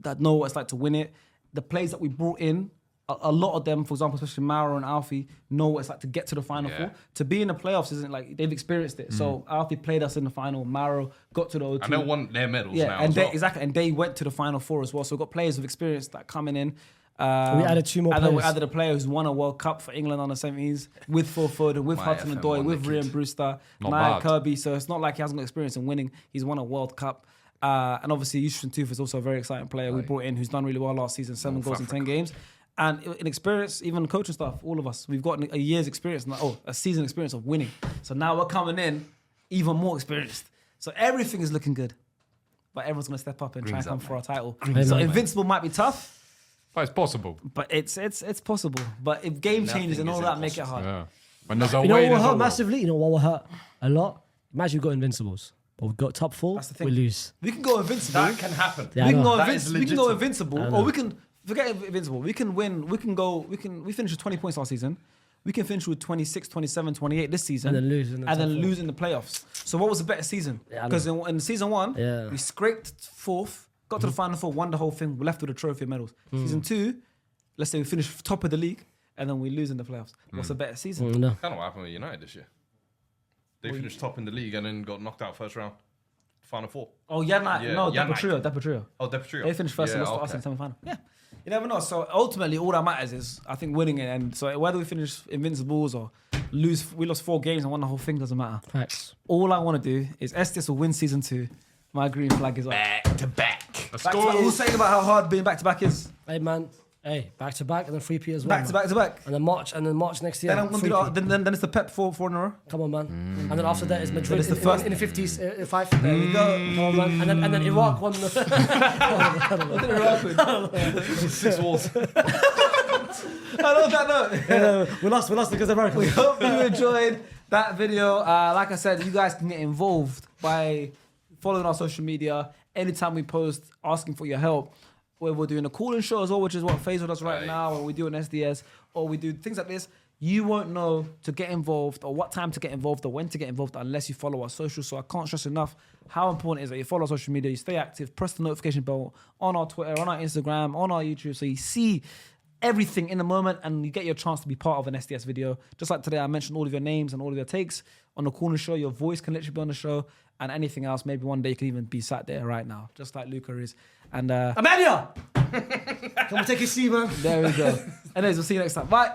that know what it's like to win it. The players that we brought in, a lot of them, for example, especially Mauro and Alfie, know what it's like to get to the final four. To be in the playoffs isn't like they've experienced it. So Alfie played us in the final. Mauro got to the O2. And they won their medals Yeah, now and as they, well. exactly, and they went to the final four as well. So we've got players with experience that coming in. We added 2 more and then we players. added a player who's won a World Cup for England under 17s with Phil Foden, with My Hudson FM Odoi, won with the Ryan kid. Brewster, Not Nia bad. Kirby. So it's not like he hasn't got experience in winning. He's won a World Cup. And obviously, Yushin Tooth is also a very exciting player we brought in who's done really well last season, 7 goals in 10 games. And in experience, even coaching staff, all of us, we've got a year's experience, a season experience of winning. So now we're coming in even more experienced. So everything is looking good. But everyone's going to step up and try and come for our title. So up. Invincible might be tough. But it's possible. But it's possible. But if game changes and is all that make it hard. Yeah. When there's a You know way, what will there's a hurt will. massively? You know what will hurt a lot? Imagine we've got Invincibles, but we've got top 4, That's the thing. we lose. We can go invincible. That can happen. Yeah, I we can know. go That is we can go legitimate. invincible, or we can forget invincible. We can win. We finished with 20 points last season. We can finish with 26, 27, 28 this season, And then lose in the and then top four. lose in the playoffs. So what was a better season? Yeah, I know. Because in season 1, Yeah. we scraped 4th, got to the final 4, won the whole thing. We're left with a trophy and medals. Season 2, let's say we finish top of the league, and then we lose in the playoffs. What's a better season? No. Kind of what happened with United this year. They finished top in the league and then got knocked out first round. Final 4. Oh, yeah, no, Yannick. Dapper Trio. Oh, Depatrio. They finished first and lost to us in the semi-final. Yeah. You never know. So ultimately, all that matters is, I think, winning it. And so whether we finish invincibles or we lost 4 games and won the whole thing, doesn't matter. Facts. All I want to do is SDS will win season 2. My green flag is up. Back to back. Let's Back to back. go. Who's saying about how hard being back to back is? Hey, man. Hey, back to back and then 3P as well. Back to man. back to back. And then March next year. Then I'm gonna do 3P. that. Then it's the Pep 4 in a row. Come on, man. And then after that is Madrid it's the in, first- in the 50s, 5. There we go. Come on, man. And then Iraq won the... 6 walls. I know that note. we lost because of America. We hope you enjoyed that video. Like I said, you guys can get involved by following our social media. Anytime we post, asking for your help. where we're doing a call-in show as well, which is what Faisal does right now, or we do an SDS, or we do things like this, you won't know to get involved or what time to get involved or when to get involved unless you follow our socials. So I can't stress enough how important it is that you follow our social media, you stay active, press the notification bell on our Twitter, on our Instagram, on our YouTube, so you see everything in the moment and you get your chance to be part of an SDS video. Just like today, I mentioned all of your names and all of your takes on the corner show. Your voice can literally be on the show, and anything else. Maybe one day you can even be sat there right now, just like Luca is. And Amalia! Come on, take a seat, man. there we go. Anyways, we'll see you next time. Bye.